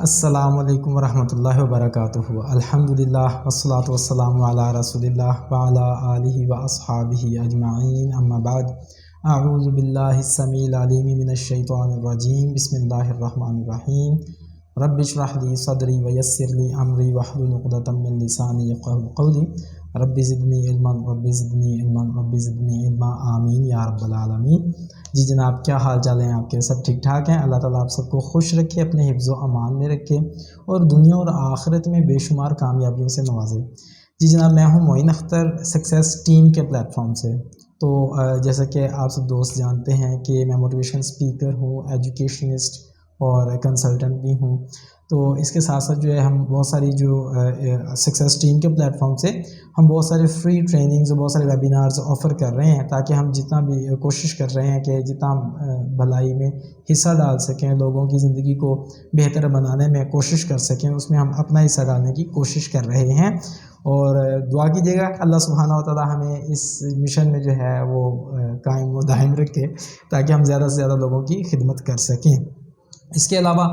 السلام علیکم ورحمۃ اللہ وبرکاتہ۔ الحمدللہ والصلاۃ والسلام علی رسول اللہ وعلی آلہ واصحابہ اجمعین، اما بعد، اعوذ باللہ السمیع العلیم من الشیطان الرجیم، بسم اللہ الرحمن الرحیم۔ رب اشرح لی صدری ویسر لی امری واحلل عقدۃ من لسانی یفقہوا قولی، رب زدنی علما رب زدنی علما رب زدنی علما، آمین یا رب العالمین۔ جی جناب، کیا حال چال ہیں آپ کے؟ سب ٹھیک ٹھاک ہیں؟ اللہ تعالیٰ آپ سب کو خوش رکھے، اپنے حفظ و امان میں رکھے اور دنیا اور آخرت میں بے شمار کامیابیوں سے نوازے۔ جی جناب، میں ہوں معین اختر، سکسیس ٹیم کے پلیٹ فارم سے۔ تو جیسا کہ آپ سب دوست جانتے ہیں کہ میں موٹیویشن اسپیکر ہوں، ایجوکیشنسٹ اور کنسلٹنٹ بھی ہوں۔ تو اس کے ساتھ ساتھ جو ہے ہم بہت ساری جو سکسیس ٹیم کے پلیٹ فارم سے ہم بہت سارے فری ٹریننگز اور بہت سارے ویبینارز آفر کر رہے ہیں، تاکہ ہم جتنا بھی کوشش کر رہے ہیں کہ جتنا بھلائی میں حصہ ڈال سکیں، لوگوں کی زندگی کو بہتر بنانے میں کوشش کر سکیں، اس میں ہم اپنا حصہ ڈالنے کی کوشش کر رہے ہیں۔ اور دعا کیجیے گا اللہ سبحانہ و تعالیٰ ہمیں اس مشن میں جو ہے وہ قائم و دائم رکھے، تاکہ ہم زیادہ سے زیادہ لوگوں کی خدمت کر سکیں۔ اس کے علاوہ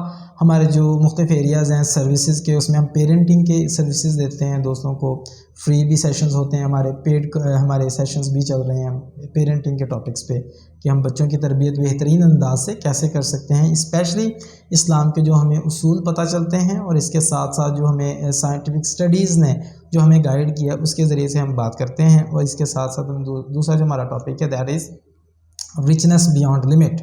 ہمارے جو مختلف ایریاز ہیں سروسز کے، اس میں ہم پیرنٹنگ کے سروسز دیتے ہیں دوستوں کو، فری بھی سیشنز ہوتے ہیں، ہمارے پیڈ ہمارے سیشنز بھی چل رہے ہیں پیرنٹنگ کے ٹاپکس پہ، کہ ہم بچوں کی تربیت بہترین انداز سے کیسے کر سکتے ہیں، اسپیشلی اسلام کے جو ہمیں اصول پتہ چلتے ہیں اور اس کے ساتھ ساتھ جو ہمیں سائنٹیفک اسٹڈیز نے جو ہمیں گائیڈ کیا، اس کے ذریعے سے ہم بات کرتے ہیں۔ اور اس کے ساتھ ساتھ ہم دوسرا جو ہمارا ٹاپک ہے that is richness beyond limit,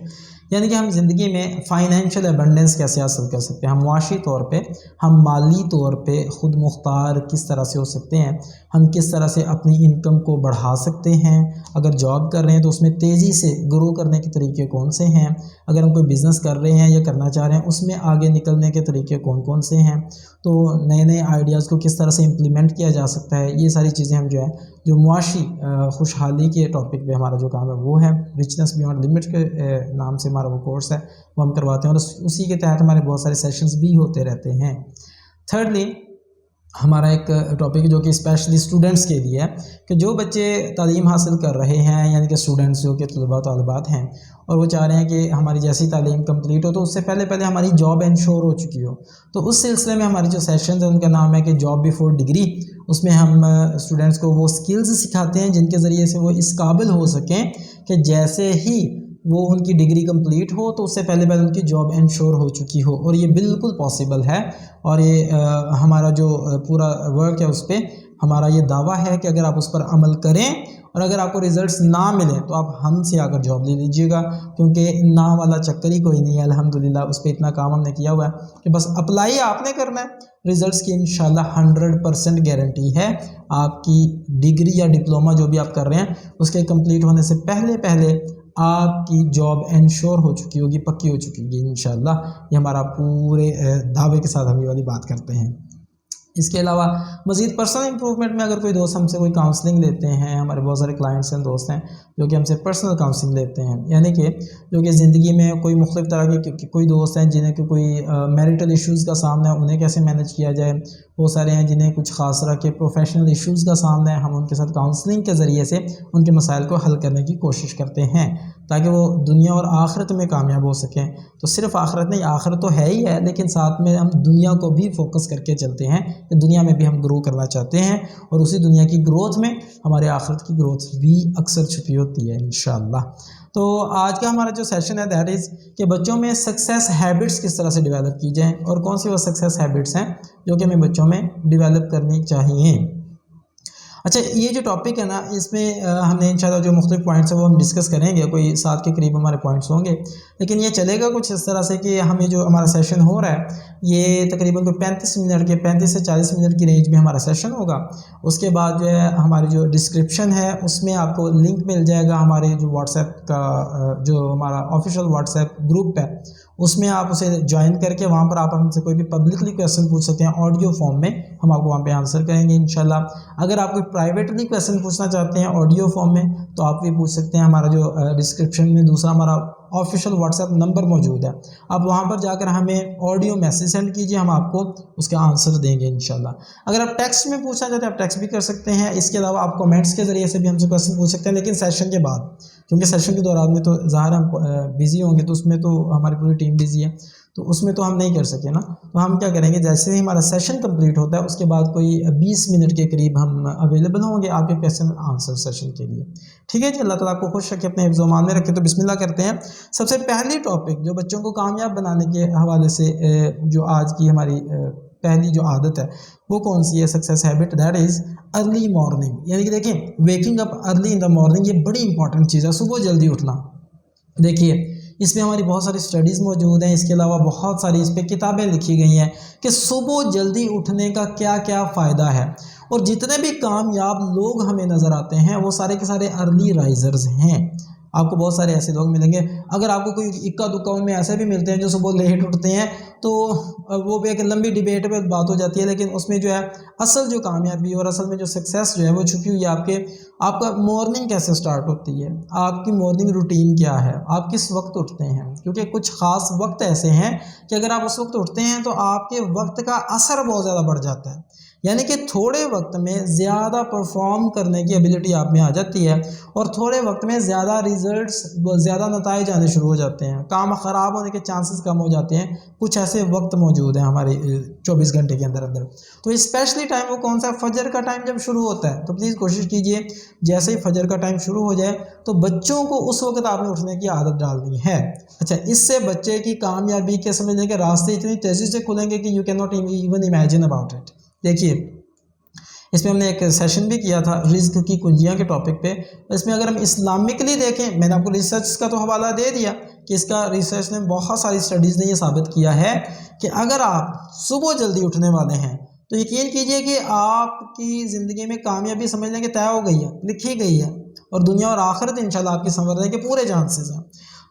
یعنی کہ ہم زندگی میں فائنینشیل ایبنڈنس کیسے حاصل کر سکتے ہیں، ہم معاشی طور پہ، ہم مالی طور پہ خود مختار کس طرح سے ہو سکتے ہیں، ہم کس طرح سے اپنی انکم کو بڑھا سکتے ہیں، اگر جاب کر رہے ہیں تو اس میں تیزی سے گرو کرنے کے طریقے کون سے ہیں، اگر ہم کوئی بزنس کر رہے ہیں یا کرنا چاہ رہے ہیں اس میں آگے نکلنے کے طریقے کون کون سے ہیں، تو نئے نئے آئیڈیاز کو کس طرح سے امپلیمنٹ کیا جا سکتا ہے، یہ ساری چیزیں ہم جو ہے جو معاشی خوشحالی کے ٹاپک پہ ہمارا جو کام ہے وہ ہے ریچنس بیانڈ لمٹ کے نام سے ہمارا وہ کورس ہے، وہ ہم کرواتے ہیں اور اسی کے تحت ہمارے بہت سارے سیشنز بھی ہوتے رہتے ہیں۔ تھرڈلی ہمارا ایک ٹاپک جو کہ اسپیشلی اسٹوڈنٹس کے لیے ہے، کہ جو بچے تعلیم حاصل کر رہے ہیں، یعنی کہ اسٹوڈنٹس جو کہ طلباء طالبات ہیں اور وہ چاہ رہے ہیں کہ ہماری جیسی تعلیم کمپلیٹ ہو تو اس سے پہلے ہماری جاب انشور ہو چکی ہو، تو اس سلسلے میں ہماری جو سیشنز ہیں ان کا نام ہے کہ جاب بیفور ڈگری۔ اس میں ہم اسٹوڈنٹس کو وہ سکلز سکھاتے ہیں جن کے ذریعے سے وہ اس قابل ہو سکیں کہ جیسے ہی وہ ان کی ڈگری کمپلیٹ ہو تو اس سے پہلے ان کی جاب انشور ہو چکی ہو، اور یہ بالکل پاسبل ہے۔ اور یہ ہمارا جو پورا ورک ہے اس پہ ہمارا یہ دعویٰ ہے کہ اگر آپ اس پر عمل کریں اور اگر آپ کو ریزلٹس نہ ملیں تو آپ ہم سے آ کر جاب لے لیجیے گا، کیونکہ نہ والا چکر ہی کوئی نہیں ہے۔ الحمدللہ اس پہ اتنا کام ہم نے کیا ہوا ہے کہ بس اپلائی آپ نے کرنا ہے، ریزلٹس کی انشاءاللہ 100% گارنٹی ہے۔ آپ کی ڈگری یا ڈپلومہ جو بھی آپ کر رہے ہیں اس کے کمپلیٹ ہونے سے پہلے آپ کی جاب انشور ہو چکی ہوگی، پکی ہو چکی ہوگی انشاءاللہ۔ یہ ہمارا پورے دعوے کے ساتھ ہم یہ والی بات کرتے ہیں۔ اس کے علاوہ مزید پرسنل امپرومنٹ میں اگر کوئی دوست ہم سے کوئی کاؤنسلنگ لیتے ہیں، ہمارے بہت سارے کلائنٹس ہیں، دوست ہیں جو کہ ہم سے پرسنل کاؤنسلنگ لیتے ہیں، یعنی کہ جو کہ زندگی میں کوئی مختلف طرح کے کوئی دوست ہیں جنہیں کہ کوئی میریٹل ایشوز کا سامنا ہے، انہیں کیسے مینیج کیا جائے، بہت سارے ہیں جنہیں کچھ خاص طرح کے پروفیشنل ایشوز کا سامنا ہے، ہم ان کے ساتھ کاؤنسلنگ کے ذریعے سے ان کے مسائل کو حل کرنے کی کوشش کرتے ہیں تاکہ وہ دنیا اور آخرت میں کامیاب ہو سکیں۔ تو صرف آخرت نہیں، آخرت تو ہے ہی ہے، لیکن ساتھ میں ہم دنیا کو بھی فوکس کر کے چلتے ہیں کہ دنیا میں بھی ہم گرو کرنا چاہتے ہیں، اور اسی دنیا کی گروتھ میں ہمارے آخرت کی گروتھ بھی اکثر چھپی ہوتی ہے انشاءاللہ۔ تو آج کا ہمارا جو سیشن ہے دیٹ از کہ بچوں میں سکسیس ہیبٹس کس طرح سے ڈیولپ کی جائیں اور کون سی وہ سکسیس ہیبٹس ہیں جو کہ ہمیں بچوں میں ڈیولپ کرنی چاہیے۔ اچھا، یہ جو ٹاپک ہے نا، اس میں ہم نے انشاءاللہ جو مختلف پوائنٹس ہیں وہ ہم ڈسکس کریں گے، کوئی 7 کے قریب ہمارے پوائنٹس ہوں گے، لیکن یہ چلے گا کچھ اس طرح سے کہ ہمیں جو ہمارا سیشن ہو رہا ہے یہ تقریباً کوئی 35 سے 40 منٹ کی رینج میں ہمارا سیشن ہوگا۔ اس کے بعد جو ہے ہماری جو ڈسکرپشن ہے اس میں آپ کو لنک مل جائے گا ہمارے جو واٹس ایپ کا جو ہمارا آفیشیل واٹس ایپ گروپ ہے، اس میں آپ اسے جوائن کر کے وہاں پر آپ ہم سے کوئی بھی پبلکلی کویسچن پوچھ سکتے ہیں، آڈیو فارم میں ہم آپ کو وہاں پہ آنسر کریں گے انشاءاللہ۔ اگر آپ کوئی پرائیویٹلی کویسچن پوچھنا چاہتے ہیں آڈیو فارم میں تو آپ بھی پوچھ سکتے ہیں، ہمارا جو ڈسکرپشن میں دوسرا ہمارا آفیشیل واٹس ایپ نمبر موجود ہے، آپ وہاں پر جا کر ہمیں آڈیو میسیج سینڈ کیجیے، ہم آپ کو اس کا آنسر دیں گے انشاءاللہ۔ اگر آپ ٹیکسٹ میں پوچھنا چاہتے ہیں آپ ٹیکسٹ بھی کر سکتے ہیں، اس کے علاوہ آپ کمنٹس کے ذریعے سے بھی ہم سے کویسچن پوچھ سکتے ہیں، لیکن سیشن کے بعد، کیونکہ سیشن کے دوران میں تو ظاہر ہم بزی ہوں گے تو اس میں تو ہماری پوری ٹیم بزی ہے، تو اس میں تو ہم نہیں کر سکے نا. تو ہم کیا کریں گے، جیسے ہی ہمارا سیشن کمپلیٹ ہوتا ہے اس کے بعد کوئی 20 منٹ کے قریب ہم اویلیبل ہوں گے آپ کے کویسچن آنسر سیشن کے لیے. ٹھیک ہے جی، اللہ تعالیٰ آپ کو خوش رکھے، اپنے حفظ و امان میں رکھے. تو بسم اللہ کرتے ہیں. سب سے پہلی ٹاپک جو بچوں کو کامیاب بنانے کے حوالے سے جو آج کی ہماری پہلی جو عادت ہے وہ کون سی ہے، success habit, that is early morning. یعنی کہ دیکھیں ویکنگ up early in the morning, یہ بڑی امپورٹنٹ چیز ہے، صبح جلدی اٹھنا. دیکھیے اس میں ہماری بہت ساری اسٹڈیز موجود ہیں، اس کے علاوہ بہت ساری اس پہ کتابیں لکھی گئی ہیں کہ صبح جلدی اٹھنے کا کیا کیا فائدہ ہے. اور جتنے بھی کامیاب لوگ ہمیں نظر آتے ہیں وہ سارے کے سارے ارلی رائزرز ہیں. آپ کو بہت سارے ایسے لوگ ملیں گے، اگر آپ کو کوئی اکا دکا ان میں ایسے بھی ملتے ہیں جو صبح لیٹ اٹھتے ہیں تو وہ بھی ایک لمبی ڈیبیٹیبل بات ہو جاتی ہے. لیکن اس میں جو ہے اصل جو کامیابی اور اصل میں جو سکسیس جو ہے وہ چھپی ہوئی ہے آپ کا مارننگ کیسے سٹارٹ ہوتی ہے، آپ کی مارننگ روٹین کیا ہے، آپ کس وقت اٹھتے ہیں. کیونکہ کچھ خاص وقت ایسے ہیں کہ اگر آپ اس وقت اٹھتے ہیں تو آپ کے وقت کا اثر بہت زیادہ بڑھ جاتا ہے. یعنی کہ تھوڑے وقت میں زیادہ پرفارم کرنے کی ایبلٹی آپ میں آ جاتی ہے اور تھوڑے وقت میں زیادہ ریزلٹس، زیادہ نتائج آنے شروع ہو جاتے ہیں، کام خراب ہونے کے چانسز کم ہو جاتے ہیں. کچھ ایسے وقت موجود ہیں ہمارے 24 گھنٹے کے اندر. تو اسپیشلی ٹائم وہ کون سا ہے، فجر کا ٹائم جب شروع ہوتا ہے. تو پلیز کوشش کیجئے جیسے ہی فجر کا ٹائم شروع ہو جائے تو بچوں کو اس وقت آپ نے اٹھنے کی عادت ڈالنی ہے. اچھا، اس سے بچے کی کامیابی کے سمجھنے کے راستے اتنی تیزی سے کھلیں گے کہ you can not even imagine about it. دیکھیے اس میں ہم نے ایک سیشن بھی کیا تھا رزق کی کنجیاں کے ٹاپک پہ. اس میں اگر ہم اسلامکلی دیکھیں، میں نے آپ کو ریسرچ کا تو حوالہ دے دیا کہ اس کا ریسرچ نے بہت ساری اسٹڈیز نے یہ ثابت کیا ہے کہ اگر آپ صبح جلدی اٹھنے والے ہیں تو یقین کیجئے کہ آپ کی زندگی میں کامیابی سمجھ لیں کہ طے ہو گئی ہے، لکھی گئی ہے، اور دنیا اور آخرت انشاءاللہ آپ کی سنورنے کے پورے چانسز ہیں.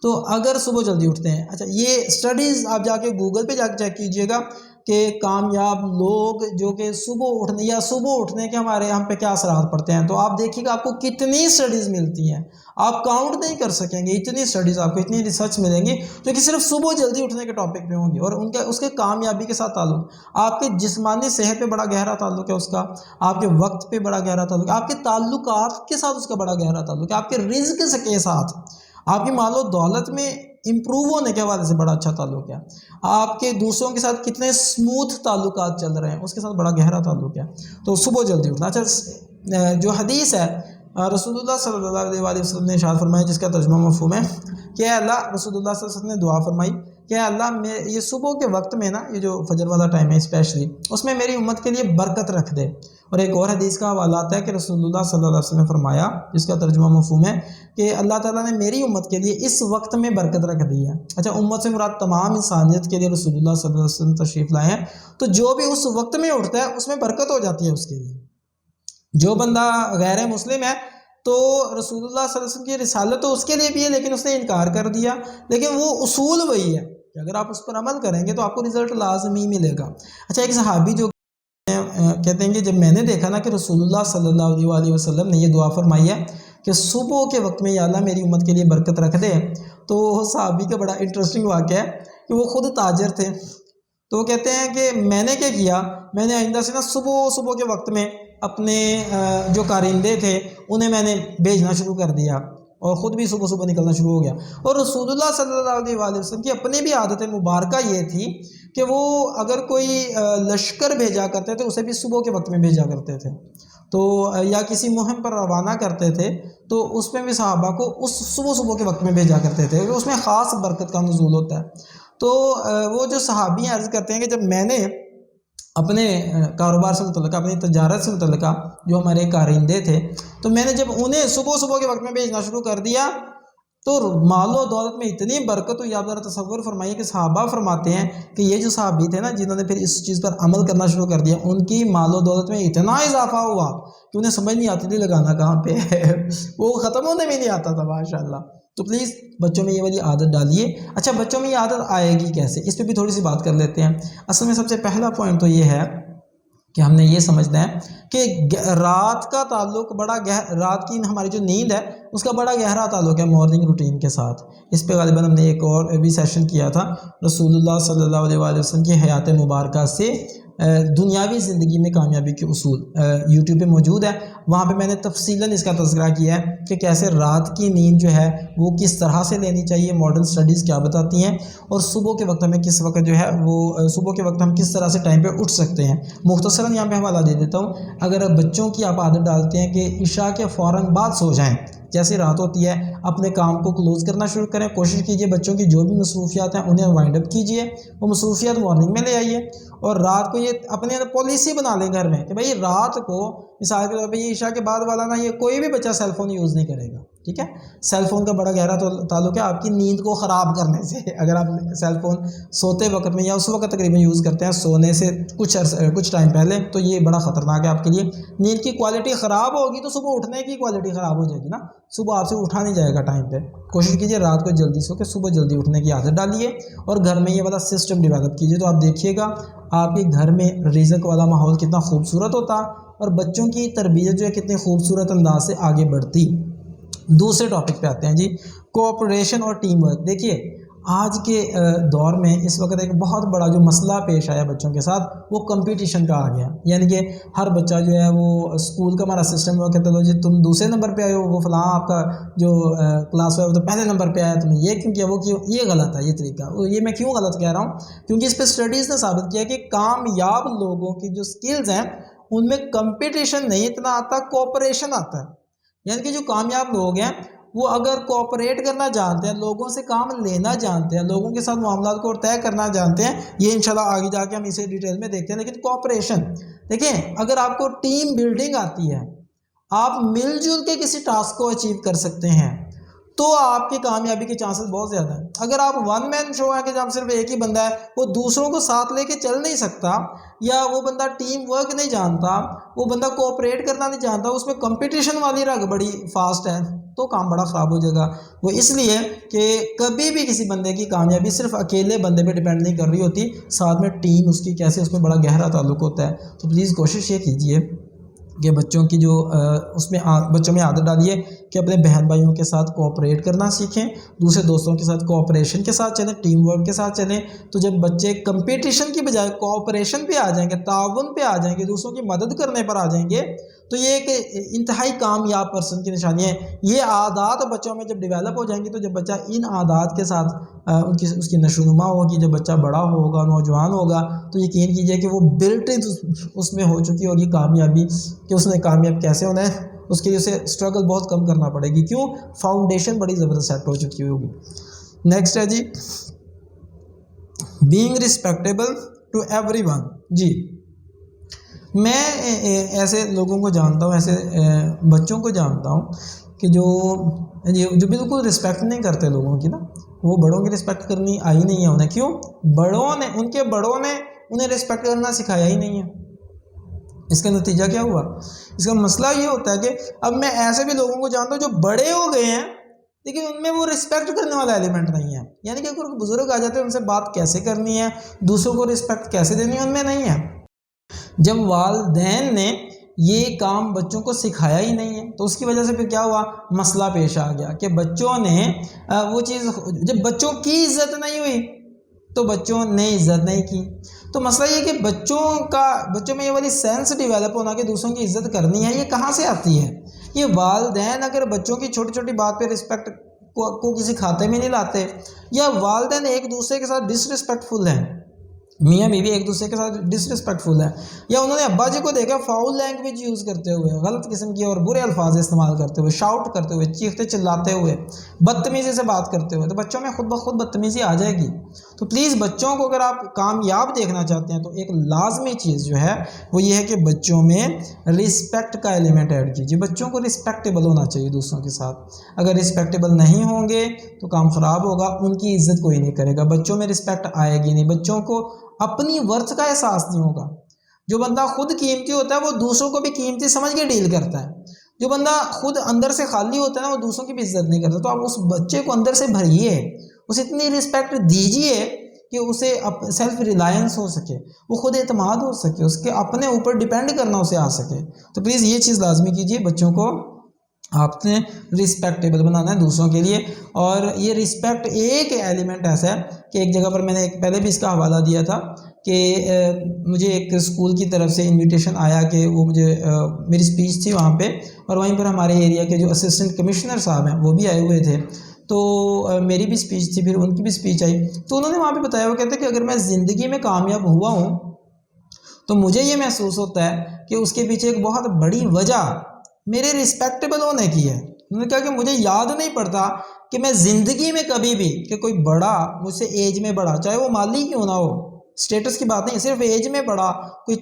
تو اگر صبح جلدی اٹھتے ہیں، اچھا یہ اسٹڈیز آپ جا کے گوگل پہ جا کے چیک کیجئے گا کہ کامیاب لوگ جو کہ صبح اٹھنے کے ہم پہ کیا اثرات پڑتے ہیں، تو آپ دیکھیے گا آپ کو کتنی اسٹڈیز ملتی ہیں، آپ کاؤنٹ نہیں کر سکیں گے. اتنی اسٹڈیز آپ کو، اتنی ریسرچ ملیں گی جو کہ صرف صبح جلدی اٹھنے کے ٹاپک پہ ہوں گی اور اس کے کامیابی کے ساتھ تعلق، آپ کے جسمانی صحت پہ بڑا گہرا تعلق ہے اس کا، آپ کے وقت پہ بڑا گہرا تعلق ہے، آپ کے تعلقات کے ساتھ اس کا بڑا گہرا تعلق ہے، آپ کے رزق کے ساتھ، آپ کی مال و دولت میں امپروو ہونے کے حوالے سے بڑا اچھا تعلق ہے، آپ کے دوسروں کے ساتھ کتنے اسموتھ تعلقات چل رہے ہیں اس کے ساتھ بڑا گہرا تعلق ہے. تو صبح جلدی اٹھنا. اچھا جو حدیث ہے رسول اللہ صلی اللہ علیہ وسلم نے ارشاد فرمایا جس کا ترجمہ مفہوم ہے کہ اے اللہ، رسول اللہ صلی اللہ علیہ وسلم نے دعا فرمائی کہ اے اللہ یہ صبح کے وقت میں نا، یہ جو فجر والا ٹائم ہے اسپیشلی، اس میں میری امت کے لیے برکت رکھ دے. اور ایک اور حدیث کا حوالہ آتا ہے کہ رسول اللہ صلی اللہ علیہ وسلم نے فرمایا جس کا ترجمہ مفہوم ہے کہ اللہ تعالیٰ نے میری امت کے لیے اس وقت میں برکت رکھ دی ہے. اچھا، امت سے مراد تمام انسانیت کے لیے رسول اللہ صلی اللہ علیہ وسلم تشریف لائے ہیں. تو جو بھی اس وقت میں اٹھتا ہے اس میں برکت ہو جاتی ہے اس کے لیے. جو بندہ غیر مسلم ہے تو رسول اللہ صلی اللہ علیہ وسلم کی رسالت تو اس کے لیے بھی ہے لیکن اس نے انکار کر دیا، لیکن وہ اصول وہی ہے کہ اگر آپ اس پر عمل کریں گے تو آپ کو رزلٹ لازمی ملے گا. اچھا ایک صحابی جو کہتے ہیں کہ جب میں نے دیکھا نا کہ رسول اللہ صلی اللہ علیہ وسلم نے یہ دعا فرمائی ہے کہ صبح کے وقت میں یا اللہ میری امت کے لیے برکت رکھ دے، تو صحابی کا بڑا انٹرسٹنگ واقعہ ہے کہ وہ خود تاجر تھے. تو وہ کہتے ہیں کہ میں نے کیا کیا، میں نے آئندہ سے نا صبح کے وقت میں اپنے جو کارندے تھے انہیں میں نے بھیجنا شروع کر دیا اور خود بھی صبح نکلنا شروع ہو گیا. اور رسول اللہ صلی اللہ علیہ وسلم کی اپنی بھی عادت مبارکہ یہ تھی کہ وہ اگر کوئی لشکر بھیجا کرتے تھے اسے بھی صبح کے وقت میں بھیجا کرتے تھے، تو یا کسی مہم پر روانہ کرتے تھے تو اس میں بھی صحابہ کو اس صبح کے وقت میں بھیجا کرتے تھے، اس میں خاص برکت کا نزول ہوتا ہے. تو وہ جو صحابی عرض کرتے ہیں کہ جب میں نے اپنے کاروبار سے متعلقہ، اپنی تجارت سے متعلقہ جو ہمارے کارندے تھے، تو میں نے جب انہیں صبح کے وقت میں بھیجنا شروع کر دیا تو مال و دولت میں اتنی برکت ہوئی. آپ ذرا تصور فرمائیے کہ صحابہ فرماتے ہیں کہ یہ جو صحابی تھے نا جنہوں نے پھر اس چیز پر عمل کرنا شروع کر دیا، ان کی مال و دولت میں اتنا اضافہ ہوا کہ انہیں سمجھ نہیں آتی تھی لگانا کہاں پہ ہے وہ ختم ہونے بھی نہیں آتا تھا ماشاءاللہ. تو پلیز بچوں میں یہ والی عادت ڈالیے. اچھا بچوں میں یہ عادت آئے گی کیسے، اس پہ بھی تھوڑی سی بات کر لیتے ہیں. اصل میں سب سے پہلا پوائنٹ تو یہ ہے کہ ہم نے یہ سمجھنا ہے کہ رات کا تعلق رات کی ہماری جو نیند ہے اس کا بڑا گہرا تعلق ہے مارننگ روٹین کے ساتھ. اس پہ غالباً ہم نے ایک اور بھی سیشن کیا تھا رسول اللہ صلی اللہ علیہ وسلم کی حیات مبارکہ سے دنیاوی زندگی میں کامیابی کے اصول یوٹیوب پہ موجود ہے. وہاں پہ میں نے تفصیلاً اس کا تذکرہ کیا ہے کہ کیسے رات کی نیند جو ہے وہ کس طرح سے لینی چاہیے، ماڈرن اسٹڈیز کیا بتاتی ہیں، اور صبح کے وقت ہمیں کس وقت جو ہے وہ صبح کے وقت ہم کس طرح سے ٹائم پہ اٹھ سکتے ہیں. مختصراً یہاں پہ حوالہ دے دیتا ہوں. اگر بچوں کی آپ عادت ڈالتے ہیں کہ عشاء کے فوراً بعد سو جائیں، جیسے رات ہوتی ہے اپنے کام کو کلوز کرنا شروع کریں. کوشش کیجئے بچوں کی جو بھی مصروفیات ہیں انہیں وائنڈ اپ کیجئے، وہ مصروفیات مارننگ میں لے آئیے، اور رات کو یہ اپنے پالیسی بنا لیں گھر میں کہ بھائی رات کو مثال کے طور پہ یہ عشاء کے بعد والا نا، یہ کوئی بھی بچہ سیل فون یوز نہیں کرے گا. ٹھیک ہے، سیل فون کا بڑا گہرا تعلق ہے آپ کی نیند کو خراب کرنے سے. اگر آپ سیل فون سوتے وقت میں یا اس وقت تقریباً یوز کرتے ہیں سونے سے کچھ ٹائم پہلے، تو یہ بڑا خطرناک ہے آپ کے لیے. نیند کی کوالٹی خراب ہوگی تو صبح اٹھنے کی کوالٹی خراب ہو جائے گی نا، صبح آپ سے اٹھا نہیں جائے گا ٹائم پہ. کوشش کیجیے رات کو جلدی سو کے صبح جلدی اٹھنے کی عادت ڈالیے، اور گھر میں یہ والا سسٹم ڈیولپ کیجیے. تو آپ دیکھیے گا آپ کے گھر میں رزق والا ماحول کتنا خوبصورت ہوتا، اور بچوں کی تربیت جو ہے کتنے خوبصورت انداز سے آگے بڑھتی. دوسرے ٹاپک پہ آتے ہیں جی، کوآپریشن اور ٹیم ورک. دیکھیے آج کے دور میں اس وقت ایک بہت بڑا جو مسئلہ پیش آیا بچوں کے ساتھ وہ کمپٹیشن کا آ گیا. یعنی کہ ہر بچہ جو ہے وہ اسکول کا ہمارا سسٹم وہ کہتے ہیں جی تم دوسرے نمبر پہ آئے ہو، وہ فلاں آپ کا جو کلاس ہے وہ تو پہلے نمبر پہ آیا، تم نے یہ کیوں کیا، وہ کیوں، یہ غلط ہے یہ طریقہ. یہ میں کیوں غلط کہہ رہا ہوں؟ کیونکہ اس پہ اسٹڈیز نے ثابت کیا کہ کامیاب لوگوں کی جو سکلز ہیں ان میں کمپٹیشن نہیں اتنا آتا، کوآپریشن آتا ہے. یعنی کہ جو کامیاب لوگ ہیں وہ اگر کوآپریٹ کرنا جانتے ہیں، لوگوں سے کام لینا جانتے ہیں، لوگوں کے ساتھ معاملات کو طے کرنا جانتے ہیں. یہ انشاءاللہ آگے جا کے ہم اسے ڈیٹیل میں دیکھتے ہیں. لیکن کوآپریشن دیکھیں، اگر آپ کو ٹیم بلڈنگ آتی ہے، آپ مل جل کے کسی ٹاسک کو اچیو کر سکتے ہیں، تو آپ کی کامیابی کے چانسز بہت زیادہ ہیں. اگر آپ ون مین شو ہے کہ جب صرف ایک ہی بندہ ہے، وہ دوسروں کو ساتھ لے کے چل نہیں سکتا، یا وہ بندہ ٹیم ورک نہیں جانتا، وہ بندہ کوآپریٹ کرنا نہیں جانتا، اس میں کمپٹیشن والی رگ بڑی فاسٹ ہے، تو کام بڑا خراب ہو جائے گا. وہ اس لیے کہ کبھی بھی کسی بندے کی کامیابی صرف اکیلے بندے پہ ڈیپینڈ نہیں کر رہی ہوتی، ساتھ میں ٹیم اس کی کیسے، اس میں بڑا گہرا تعلق ہوتا ہے. تو پلیز کوشش یہ کیجیے کہ بچوں کی جو بچوں میں عادت ڈالیے کہ اپنے بہن بھائیوں کے ساتھ کوآپریٹ کرنا سیکھیں، دوسرے دوستوں کے ساتھ کوآپریشن کے ساتھ چلیں، ٹیم ورک کے ساتھ چلیں. تو جب بچے کمپٹیشن کی بجائے کوآپریشن پہ آ جائیں گے، تعاون پہ آ جائیں گے، دوسروں کی مدد کرنے پر آ جائیں گے، تو یہ ایک انتہائی کامیاب پرسن کی نشانی ہے. یہ عادات بچوں میں جب ڈیولپ ہو جائیں گی، تو جب بچہ ان عادات کے ساتھ اس کی نشو و نما ہوگی، جب بچہ بڑا ہوگا، نوجوان ہوگا، تو یقین کیجئے کہ وہ بلٹ اس میں ہو چکی ہوگی کامیابی، کہ اس نے کامیاب کیسے ہونا ہے. اس کے لیے اسے اسٹرگل بہت کم کرنا پڑے گی. کیوں؟ فاؤنڈیشن بڑی زبردست سیٹ ہو چکی ہوگی. نیکسٹ ہے جی، being respectable to everyone. جی میں ایسے لوگوں کو جانتا ہوں، ایسے بچوں کو جانتا ہوں کہ جو بالکل رسپیکٹ نہیں کرتے لوگوں کی نا، وہ بڑوں کی رسپیکٹ کرنی آئی نہیں ہے انہیں. کیوں؟ ان کے بڑوں نے انہیں رسپیکٹ کرنا سکھایا ہی نہیں ہے. اس کا نتیجہ کیا ہوا؟ اس کا مسئلہ یہ ہوتا ہے کہ اب میں ایسے بھی لوگوں کو جانتا ہوں جو بڑے ہو گئے ہیں لیکن ان میں وہ رسپیکٹ کرنے والا ایلیمنٹ نہیں ہے. یعنی کہ اگر بزرگ آ جاتے ہیں، ان سے بات کیسے کرنی ہے، دوسروں کو رسپیکٹ کیسے دینی ہے، ان میں نہیں ہے. جب والدین نے یہ کام بچوں کو سکھایا ہی نہیں ہے، تو اس کی وجہ سے پھر کیا ہوا؟ مسئلہ پیش آ گیا کہ بچوں نے وہ چیز، جب بچوں کی عزت نہیں ہوئی تو بچوں نے عزت نہیں کی. تو مسئلہ یہ کہ بچوں میں یہ والی سینس ڈیولپ ہونا کہ دوسروں کی عزت کرنی ہے، یہ کہاں سے آتی ہے؟ یہ والدین اگر بچوں کی چھوٹی چھوٹی بات پہ رسپیکٹ کو کسی کھاتے میں نہیں لاتے، یا والدین ایک دوسرے کے ساتھ ڈس رسپیکٹفل ہیں، میاں بیوی ایک دوسرے کے ساتھ ڈس رسپیکٹفل ہیں، یا انہوں نے ابا جی کو دیکھا فاؤل لینگویج یوز کرتے ہوئے، غلط قسم کی اور برے الفاظ استعمال کرتے ہوئے، شاؤٹ کرتے ہوئے، چیختے چلاتے ہوئے، بدتمیزی سے بات کرتے ہوئے، تو بچوں میں خود بخود بدتمیزی آ جائے گی. تو پلیز بچوں کو اگر آپ کامیاب دیکھنا چاہتے ہیں تو ایک لازمی چیز جو ہے وہ یہ ہے کہ بچوں میں رسپیکٹ کا ایلیمنٹ ایڈ کیجیے. بچوں کو رسپیکٹیبل ہونا چاہیے دوسروں کے ساتھ. اگر رسپیکٹیبل نہیں ہوں گے تو کام خراب ہوگا، ان کی عزت کوئی نہیں کرے گا، بچوں میں رسپیکٹ آئے گی نہیں، بچوں کو اپنی ورتھ کا احساس نہیں ہوگا. جو بندہ خود قیمتی ہوتا ہے وہ دوسروں کو بھی قیمتی سمجھ کے ڈیل کرتا ہے. جو بندہ خود اندر سے خالی ہوتا ہے نا، وہ دوسروں کی بھی عزت نہیں کرتا. تو آپ اس بچے کو اندر سے بھریے، اسے اتنی رسپیکٹ دیجیے کہ اسے سیلف ریلائنس ہو سکے، وہ خود اعتماد ہو سکے، اس کے اپنے اوپر ڈیپینڈ کرنا اسے آ سکے. تو پلیز یہ چیز لازمی کیجیے، بچوں کو آپ نے رسپیکٹیبل بنانا ہے دوسروں کے لیے. اور یہ رسپیکٹ ایک ایلیمنٹ ایسا ہے کہ ایک جگہ پر میں نے پہلے بھی اس کا حوالہ دیا تھا کہ مجھے ایک اسکول کی طرف سے انویٹیشن آیا کہ وہ مجھے میری اسپیچ تھی وہاں پہ، اور وہیں پر ہمارے ایریا کے جو اسسٹنٹ کمشنر صاحب ہیں وہ بھی آئے ہوئے تھے، تو میری بھی اسپیچ تھی، پھر ان کی بھی اسپیچ آئی، تو انہوں نے وہاں پہ بتایا، وہ کہتے ہیں کہ اگر میں زندگی میں کامیاب ہوا ہوں تو مجھے یہ محسوس ہوتا ہے کہ اس کے پیچھے ایک بہت بڑی وجہ میرے رسپیکٹیبل ہونے کی ہے۔ انہوں نے کہا کہ مجھے یاد نہیں پڑتا کہ میں زندگی میں کبھی بھی کہ کوئی بڑا مجھ سے ایج میں بڑا، چاہے وہ مالی کیوں نہ ہو، سٹیٹس کی بات نہیں، صرف ایج میں بڑا کوئی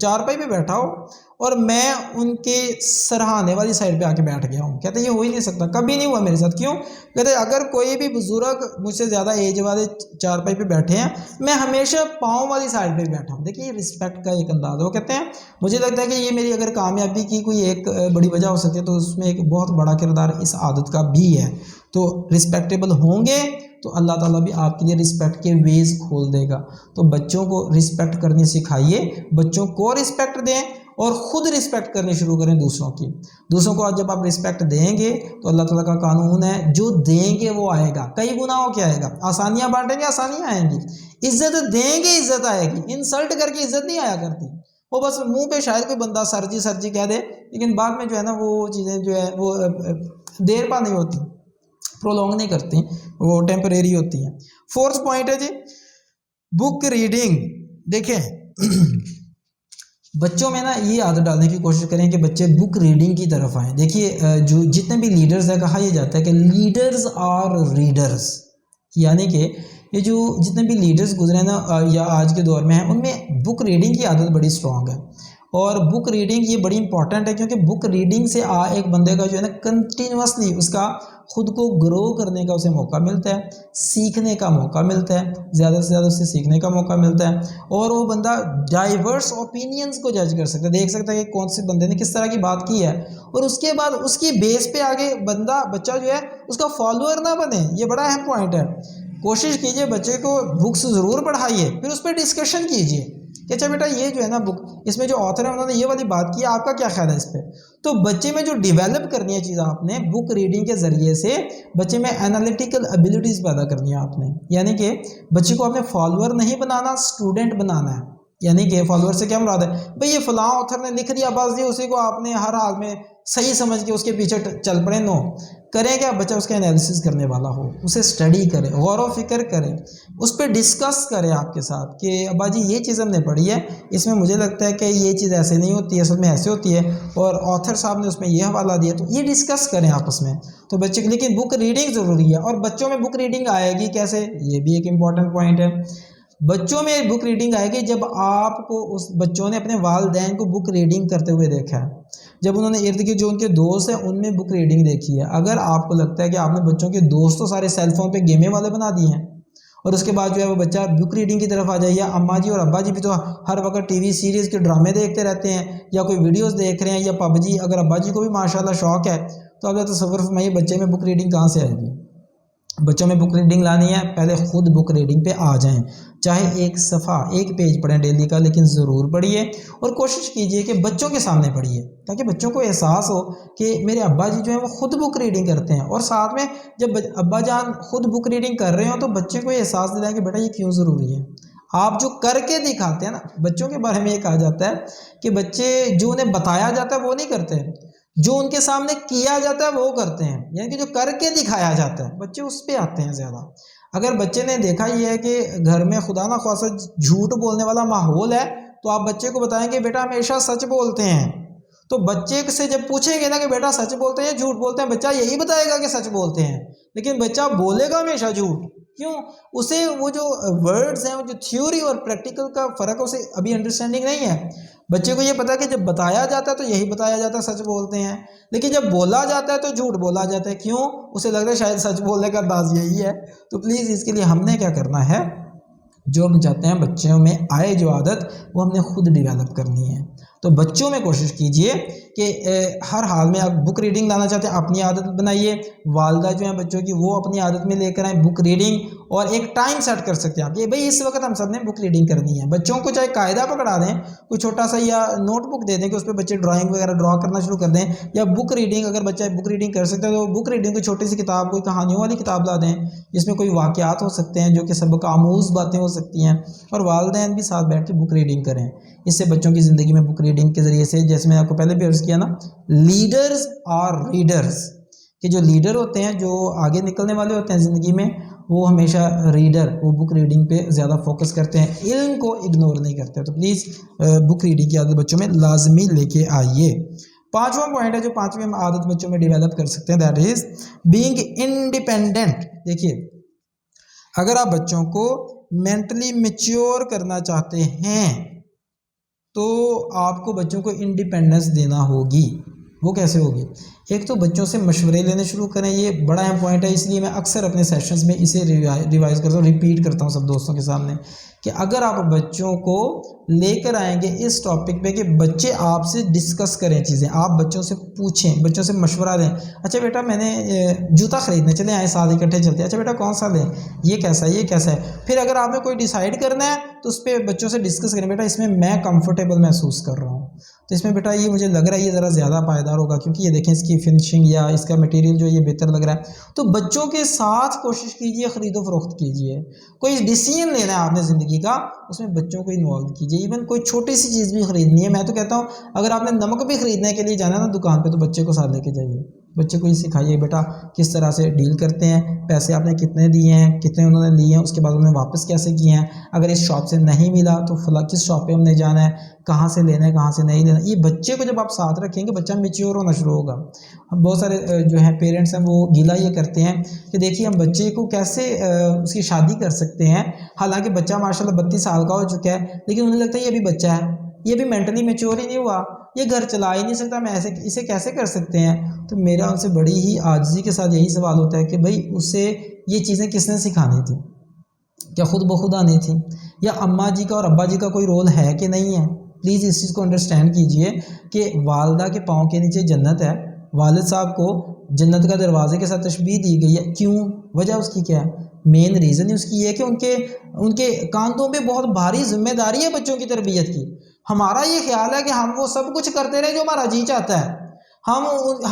چارپائی پہ بیٹھا ہو اور میں ان کے سرہانے والی سائڈ پہ آ کے بیٹھ گیا ہوں۔ کہتے یہ ہو ہی نہیں سکتا، کبھی نہیں ہوا میرے ساتھ۔ کیوں؟ کہتے اگر کوئی بھی بزرگ مجھ سے زیادہ ایج والے چارپائی پہ بیٹھے ہیں، میں ہمیشہ پاؤں والی سائڈ پہ بیٹھا ہوں۔ دیکھیے یہ رسپیکٹ کا ایک انداز ہے۔ وہ کہتے ہیں مجھے لگتا ہے کہ یہ میری اگر کامیابی کی کوئی ایک بڑی وجہ ہو سکتی ہے تو اس میں ایک بہت بڑا کردار اس عادت کا بھی ہے۔ تو رسپیکٹیبل ہوں گے تو اللہ تعالیٰ بھی آپ کے لیے رسپیکٹ کے ویز کھول دے گا۔ تو بچوں کو رسپیکٹ کرنی سکھائیے، بچوں کو رسپیکٹ دیں اور خود رسپیکٹ کرنی شروع کریں دوسروں کی۔ دوسروں کو آج جب آپ رسپیکٹ دیں گے تو اللہ تعالیٰ کا قانون ہے جو دیں گے وہ آئے گا، کئی گنا ہو کے آئے گا۔ آسانیاں بانٹیں گے آسانیاں آئیں گی، عزت دیں گے عزت آئے گی۔ انسلٹ کر کے عزت نہیں آیا کرتی، وہ بس منہ پہ شاید کوئی بندہ سر جی کہہ دے، لیکن بعد میں جو ہے نا وہ چیزیں جو ہے وہ دیر پا نہیں ہوتی، پرولونگ نہیں کرتی، وہ ٹیمپریری ہوتی ہیں۔ فورتھ پوائنٹ ہے جی بک ریڈنگ۔ دیکھیں بچوں میں نا یہ عادت ڈالنے کی کوشش کریں کہ بچے بک ریڈنگ کی طرف آئیں۔ دیکھیے جو جتنے بھی لیڈرز ہیں، کہا یہ جاتا ہے کہ لیڈرز آر ریڈرز، یعنی کہ یہ جو جتنے بھی لیڈرز گزرے نا یا آج کے دور میں ہیں، ان میں بک ریڈنگ کی عادت بڑی اسٹرانگ ہے، اور بک ریڈنگ یہ بڑی امپورٹنٹ ہے کیونکہ بک ریڈنگ سے ایک بندے کا جو ہے نا کنٹینوسلی اس کا خود کو گرو کرنے کا اسے موقع ملتا ہے، سیکھنے کا موقع ملتا ہے، زیادہ سے زیادہ اسے سیکھنے کا موقع ملتا ہے، اور وہ بندہ ڈائیورس اوپینینز کو جج کر سکتا ہے، دیکھ سکتا ہے کہ کون سے بندے نے کس طرح کی بات کی ہے، اور اس کے بعد اس کی بیس پہ آگے بچہ جو ہے اس کا فالوور نہ بنے۔ یہ بڑا اہم پوائنٹ ہے۔ کوشش کیجئے بچے کو بکس ضرور پڑھائیے، پھر اس پہ ڈسکشن کیجئے کہ اچھا بیٹا یہ جو ہے نا بک، اس میں جو آتھر ہے انہوں نے یہ والی بات کی، آپ کا کیا خیال ہے اس پہ؟ تو بچے میں جو ڈیولپ کرنی ہے چیز آپ نے بک ریڈنگ کے ذریعے سے، بچے میں انالیٹیکل ایبیلٹیز پیدا کرنی ہے آپ نے، یعنی کہ بچے کو آپ نے فالوور نہیں بنانا، اسٹوڈنٹ بنانا ہے۔ یعنی کہ فالوور سے کیا مراد ہے؟ بھئی یہ فلاں آتھر نے لکھ دیا، بس یہ اسی کو آپ نے ہر حال میں صحیح سمجھ کے اس کے پیچھے چل پڑے۔ نو، کریں کیا؟ بچہ اس کا انالیسس کرنے والا ہو، اسے اسٹڈی کرے، غور و فکر کرے، اس پہ ڈسکس کرے آپ کے ساتھ کہ ابا جی یہ چیز ہم نے پڑھی ہے، اس میں مجھے لگتا ہے کہ یہ چیز ایسے نہیں ہوتی ہے، اصل میں ایسے ہوتی ہے، اور آتھر صاحب نے اس میں یہ حوالہ دیا، تو یہ ڈسکس کریں آپس میں۔ تو بچے کے لیکن بک ریڈنگ ضروری ہے، اور بچوں میں بک ریڈنگ آئے گی کیسے؟ یہ بھی ایک امپورٹنٹ پوائنٹ ہے۔ بچوں میں بک ریڈنگ آئے گی جب آپ کو اس بچوں نے اپنے والدین کو بک ریڈنگ کرتے ہوئے دیکھا ہے، جب انہوں نے ارد گرد جو ان کے دوست ہیں ان میں بک ریڈنگ دیکھی ہے۔ اگر آپ کو لگتا ہے کہ آپ نے بچوں کے دوست تو سارے سیل فون پہ گیمیں والے بنا دیے ہیں، اور اس کے بعد جو ہے وہ بچہ بک ریڈنگ کی طرف آ جائے، یا اماں جی اور ابا جی بھی تو ہر وقت ٹی وی سیریز کے ڈرامے دیکھتے رہتے ہیں، یا کوئی ویڈیوز دیکھ رہے ہیں، یا پب جی، اگر ابا جی کو بھی ماشاءاللہ شوق ہے، تو اب تصور فرمائیے بچے میں بک ریڈنگ کہاں سے آئے گی؟ بچوں میں بک ریڈنگ لانی ہے، پہلے خود بک ریڈنگ پہ آ جائیں، چاہے ایک صفحہ ایک پیج پڑھیں ڈیلی کا، لیکن ضرور پڑھیے، اور کوشش کیجئے کہ بچوں کے سامنے پڑھیے تاکہ بچوں کو احساس ہو کہ میرے ابا جی جو ہیں وہ خود بک ریڈنگ کرتے ہیں، اور ساتھ میں جب ابا جان خود بک ریڈنگ کر رہے ہوں تو بچے کو یہ احساس دلائیں کہ بیٹا یہ کیوں ضروری ہے۔ آپ جو کر کے دکھاتے ہیں نا، بچوں کے بارے میں یہ کہا جاتا ہے کہ بچے جو انہیں بتایا جاتا ہے وہ نہیں کرتے، جو ان کے سامنے کیا جاتا ہے وہ کرتے ہیں، یعنی کہ جو کر کے دکھایا جاتا ہے بچے اس پہ آتے ہیں زیادہ۔ اگر بچے نے دیکھا یہ ہے کہ گھر میں خدا نہ خواصہ جھوٹ بولنے والا ماحول ہے، تو آپ بچے کو بتائیں کہ بیٹا ہمیشہ سچ بولتے ہیں، تو بچے سے جب پوچھیں گے نا کہ بیٹا سچ بولتے ہیں یا جھوٹ بولتے ہیں، بچہ یہی بتائے گا کہ سچ بولتے ہیں، لیکن بچہ بولے گا ہمیشہ جھوٹ۔ کیوں؟ اسے وہ جو ورڈز ہیں، وہ جو تھیوری اور پریکٹیکل کا فرق ہے اسے ابھی انڈرسٹینڈنگ نہیں ہے۔ بچے کو یہ پتا کہ جب بتایا جاتا ہے تو یہی بتایا جاتا ہے سچ بولتے ہیں، لیکن جب بولا جاتا ہے تو جھوٹ بولا جاتا ہے۔ کیوں؟ اسے لگتا ہے شاید سچ بولنے کا انداز یہی ہے۔ تو پلیز اس کے لیے ہم نے کیا کرنا ہے، جو ہم چاہتے ہیں بچوں میں آئے جو عادت، وہ ہم نے خود ڈیولپ کرنی ہے۔ تو بچوں میں کوشش کیجئے کہ ہر حال میں آپ بک ریڈنگ لانا چاہتے ہیں اپنی عادت بنائیے، والدہ جو ہیں بچوں کی وہ اپنی عادت میں لے کر آئیں بک ریڈنگ، اور ایک ٹائم سیٹ کر سکتے ہیں آپ کہ بھئی اس وقت ہم سب نے بک ریڈنگ کرنی ہے۔ بچوں کو چاہے قاعدہ پکڑا دیں، کوئی چھوٹا سا یا نوٹ بک دے دیں کہ اس پہ بچے ڈرائنگ وغیرہ ڈرا کرنا شروع کر دیں، یا بک ریڈنگ اگر بچہ بک ریڈنگ کر سکتا ہے تو بک ریڈنگ کوئی چھوٹی سی کتاب، کوئی کہانیوں والی کتاب لا دیں جس میں کوئی واقعات ہو سکتے ہیں جو کہ سبق آموز باتیں ہو سکتی ہیں، اور والدین بھی ساتھ بیٹھ کے بک ریڈنگ کریں۔ اس سے بچوں کی زندگی میں بک ریڈنگ کے ذریعے سے، جیسے میں آپ کو پہلے بھی عرض کیا نا، لیڈرز اور ریڈرز، کہ جو لیڈر ہوتے ہیں جو آگے نکلنے والے ہوتے ہیں زندگی میں، وہ ہمیشہ ریڈر، وہ بک ریڈنگ پہ زیادہ فوکس کرتے ہیں، علم کو اگنور نہیں کرتے۔ تو پلیز بک ریڈنگ کی عادت بچوں میں لازمی لے کے آئیے۔ پانچواں پوائنٹ ہے جو پانچویں ہم عادت بچوں میں ڈیولپ کر سکتے ہیں، دیٹ از بینگ انڈیپینڈنٹ۔ دیکھیے، اگر آپ بچوں کو مینٹلی میچیور کرنا چاہتے ہیں تو آپ کو بچوں کو انڈیپینڈنس دینا ہوگی۔ وہ کیسے ہوگی؟ ایک تو بچوں سے مشورے لینے شروع کریں، یہ بڑا اہم پوائنٹ ہے، اس لیے میں اکثر اپنے سیشنز میں اسے ریوائز کرتا ہوں، ریپیٹ کرتا ہوں سب دوستوں کے سامنے، کہ اگر آپ بچوں کو لے کر آئیں گے اس ٹاپک پہ کہ بچے آپ سے ڈسکس کریں چیزیں، آپ بچوں سے پوچھیں، بچوں سے مشورہ لیں، اچھا بیٹا میں نے جوتا خریدنا، چلیں آئے ساتھ اکٹھے چلتے ہیں، اچھا بیٹا کون سا لیں، یہ کیسا ہے، یہ کیسا ہے۔ پھر اگر آپ نے کوئی ڈیسائیڈ کرنا ہے تو اس پہ بچوں سے ڈسکس کریں، بیٹا اس میں کمفرٹیبل محسوس کر رہا ہوں، تو اس میں بیٹا یہ مجھے لگ رہا ہے یہ ذرا زیادہ پائیدار ہوگا کیونکہ یہ دیکھیں اس کی فنشنگ یا اس کا مٹیریل جو یہ بہتر لگ رہا ہے۔ تو بچوں کے ساتھ کوشش کیجئے، خرید و فروخت کیجئے، کوئی ڈیسیژن لینا ہے آپ نے زندگی کا، اس میں بچوں کو انوالو کیجئے، ایون کوئی چھوٹی سی چیز بھی خریدنی ہے، میں تو کہتا ہوں اگر آپ نے نمک بھی خریدنے کے لیے جانا ہے نا دکان پہ، تو بچے کو ساتھ لے کے جائیے، بچے کو یہ سکھائیے بیٹا کس طرح سے ڈیل کرتے ہیں، پیسے آپ نے کتنے دیے ہیں، کتنے انہوں نے لیے ہیں، اس کے بعد انہوں نے واپس کیسے کیے ہیں، اگر اس شاپ سے نہیں ملا تو فلاں کس شاپ پہ ہم نے جانا ہے، کہاں سے لینا ہے کہاں سے نہیں لینا۔ یہ بچے کو جب آپ ساتھ رکھیں گے بچہ میچیور ہونا شروع ہوگا۔ بہت سارے جو ہیں پیرنٹس ہیں وہ گیلا یہ کرتے ہیں کہ دیکھیے ہم بچے کو کیسے اس کی شادی کر سکتے ہیں، حالانکہ بچہ ماشاءاللہ 32 سال کا ہو چکا ہے، لیکن انہیں لگتا ہے یہ بھی بچہ ہے، یہ بھی مینٹلی میچور ہی نہیں ہوا، یہ گھر چلا ہی نہیں سکتا، میں اسے کیسے کر سکتے ہیں۔ تو میرا ان سے بڑی ہی عاجزی کے ساتھ یہی سوال ہوتا ہے کہ بھائی اسے یہ چیزیں کس نے سکھانی تھی؟ کیا خود بخود آنی تھی، یا اماں جی کا اور ابا جی کا کوئی رول ہے کہ نہیں ہے؟ پلیز اس چیز کو انڈرسٹینڈ کیجئے کہ والدہ کے پاؤں کے نیچے جنت ہے، والد صاحب کو جنت کا دروازے کے ساتھ تشبیہ دی گئی ہے، کیوں؟ وجہ اس کی کیا ہے؟ مین ریزن اس کی یہ ہے کہ ان کے کاندھوں پہ بہت بھاری ذمہ داری ہے بچوں کی تربیت کی۔ ہمارا یہ خیال ہے کہ ہم وہ سب کچھ کرتے رہیں جو ہمارا جی چاہتا ہے، ہم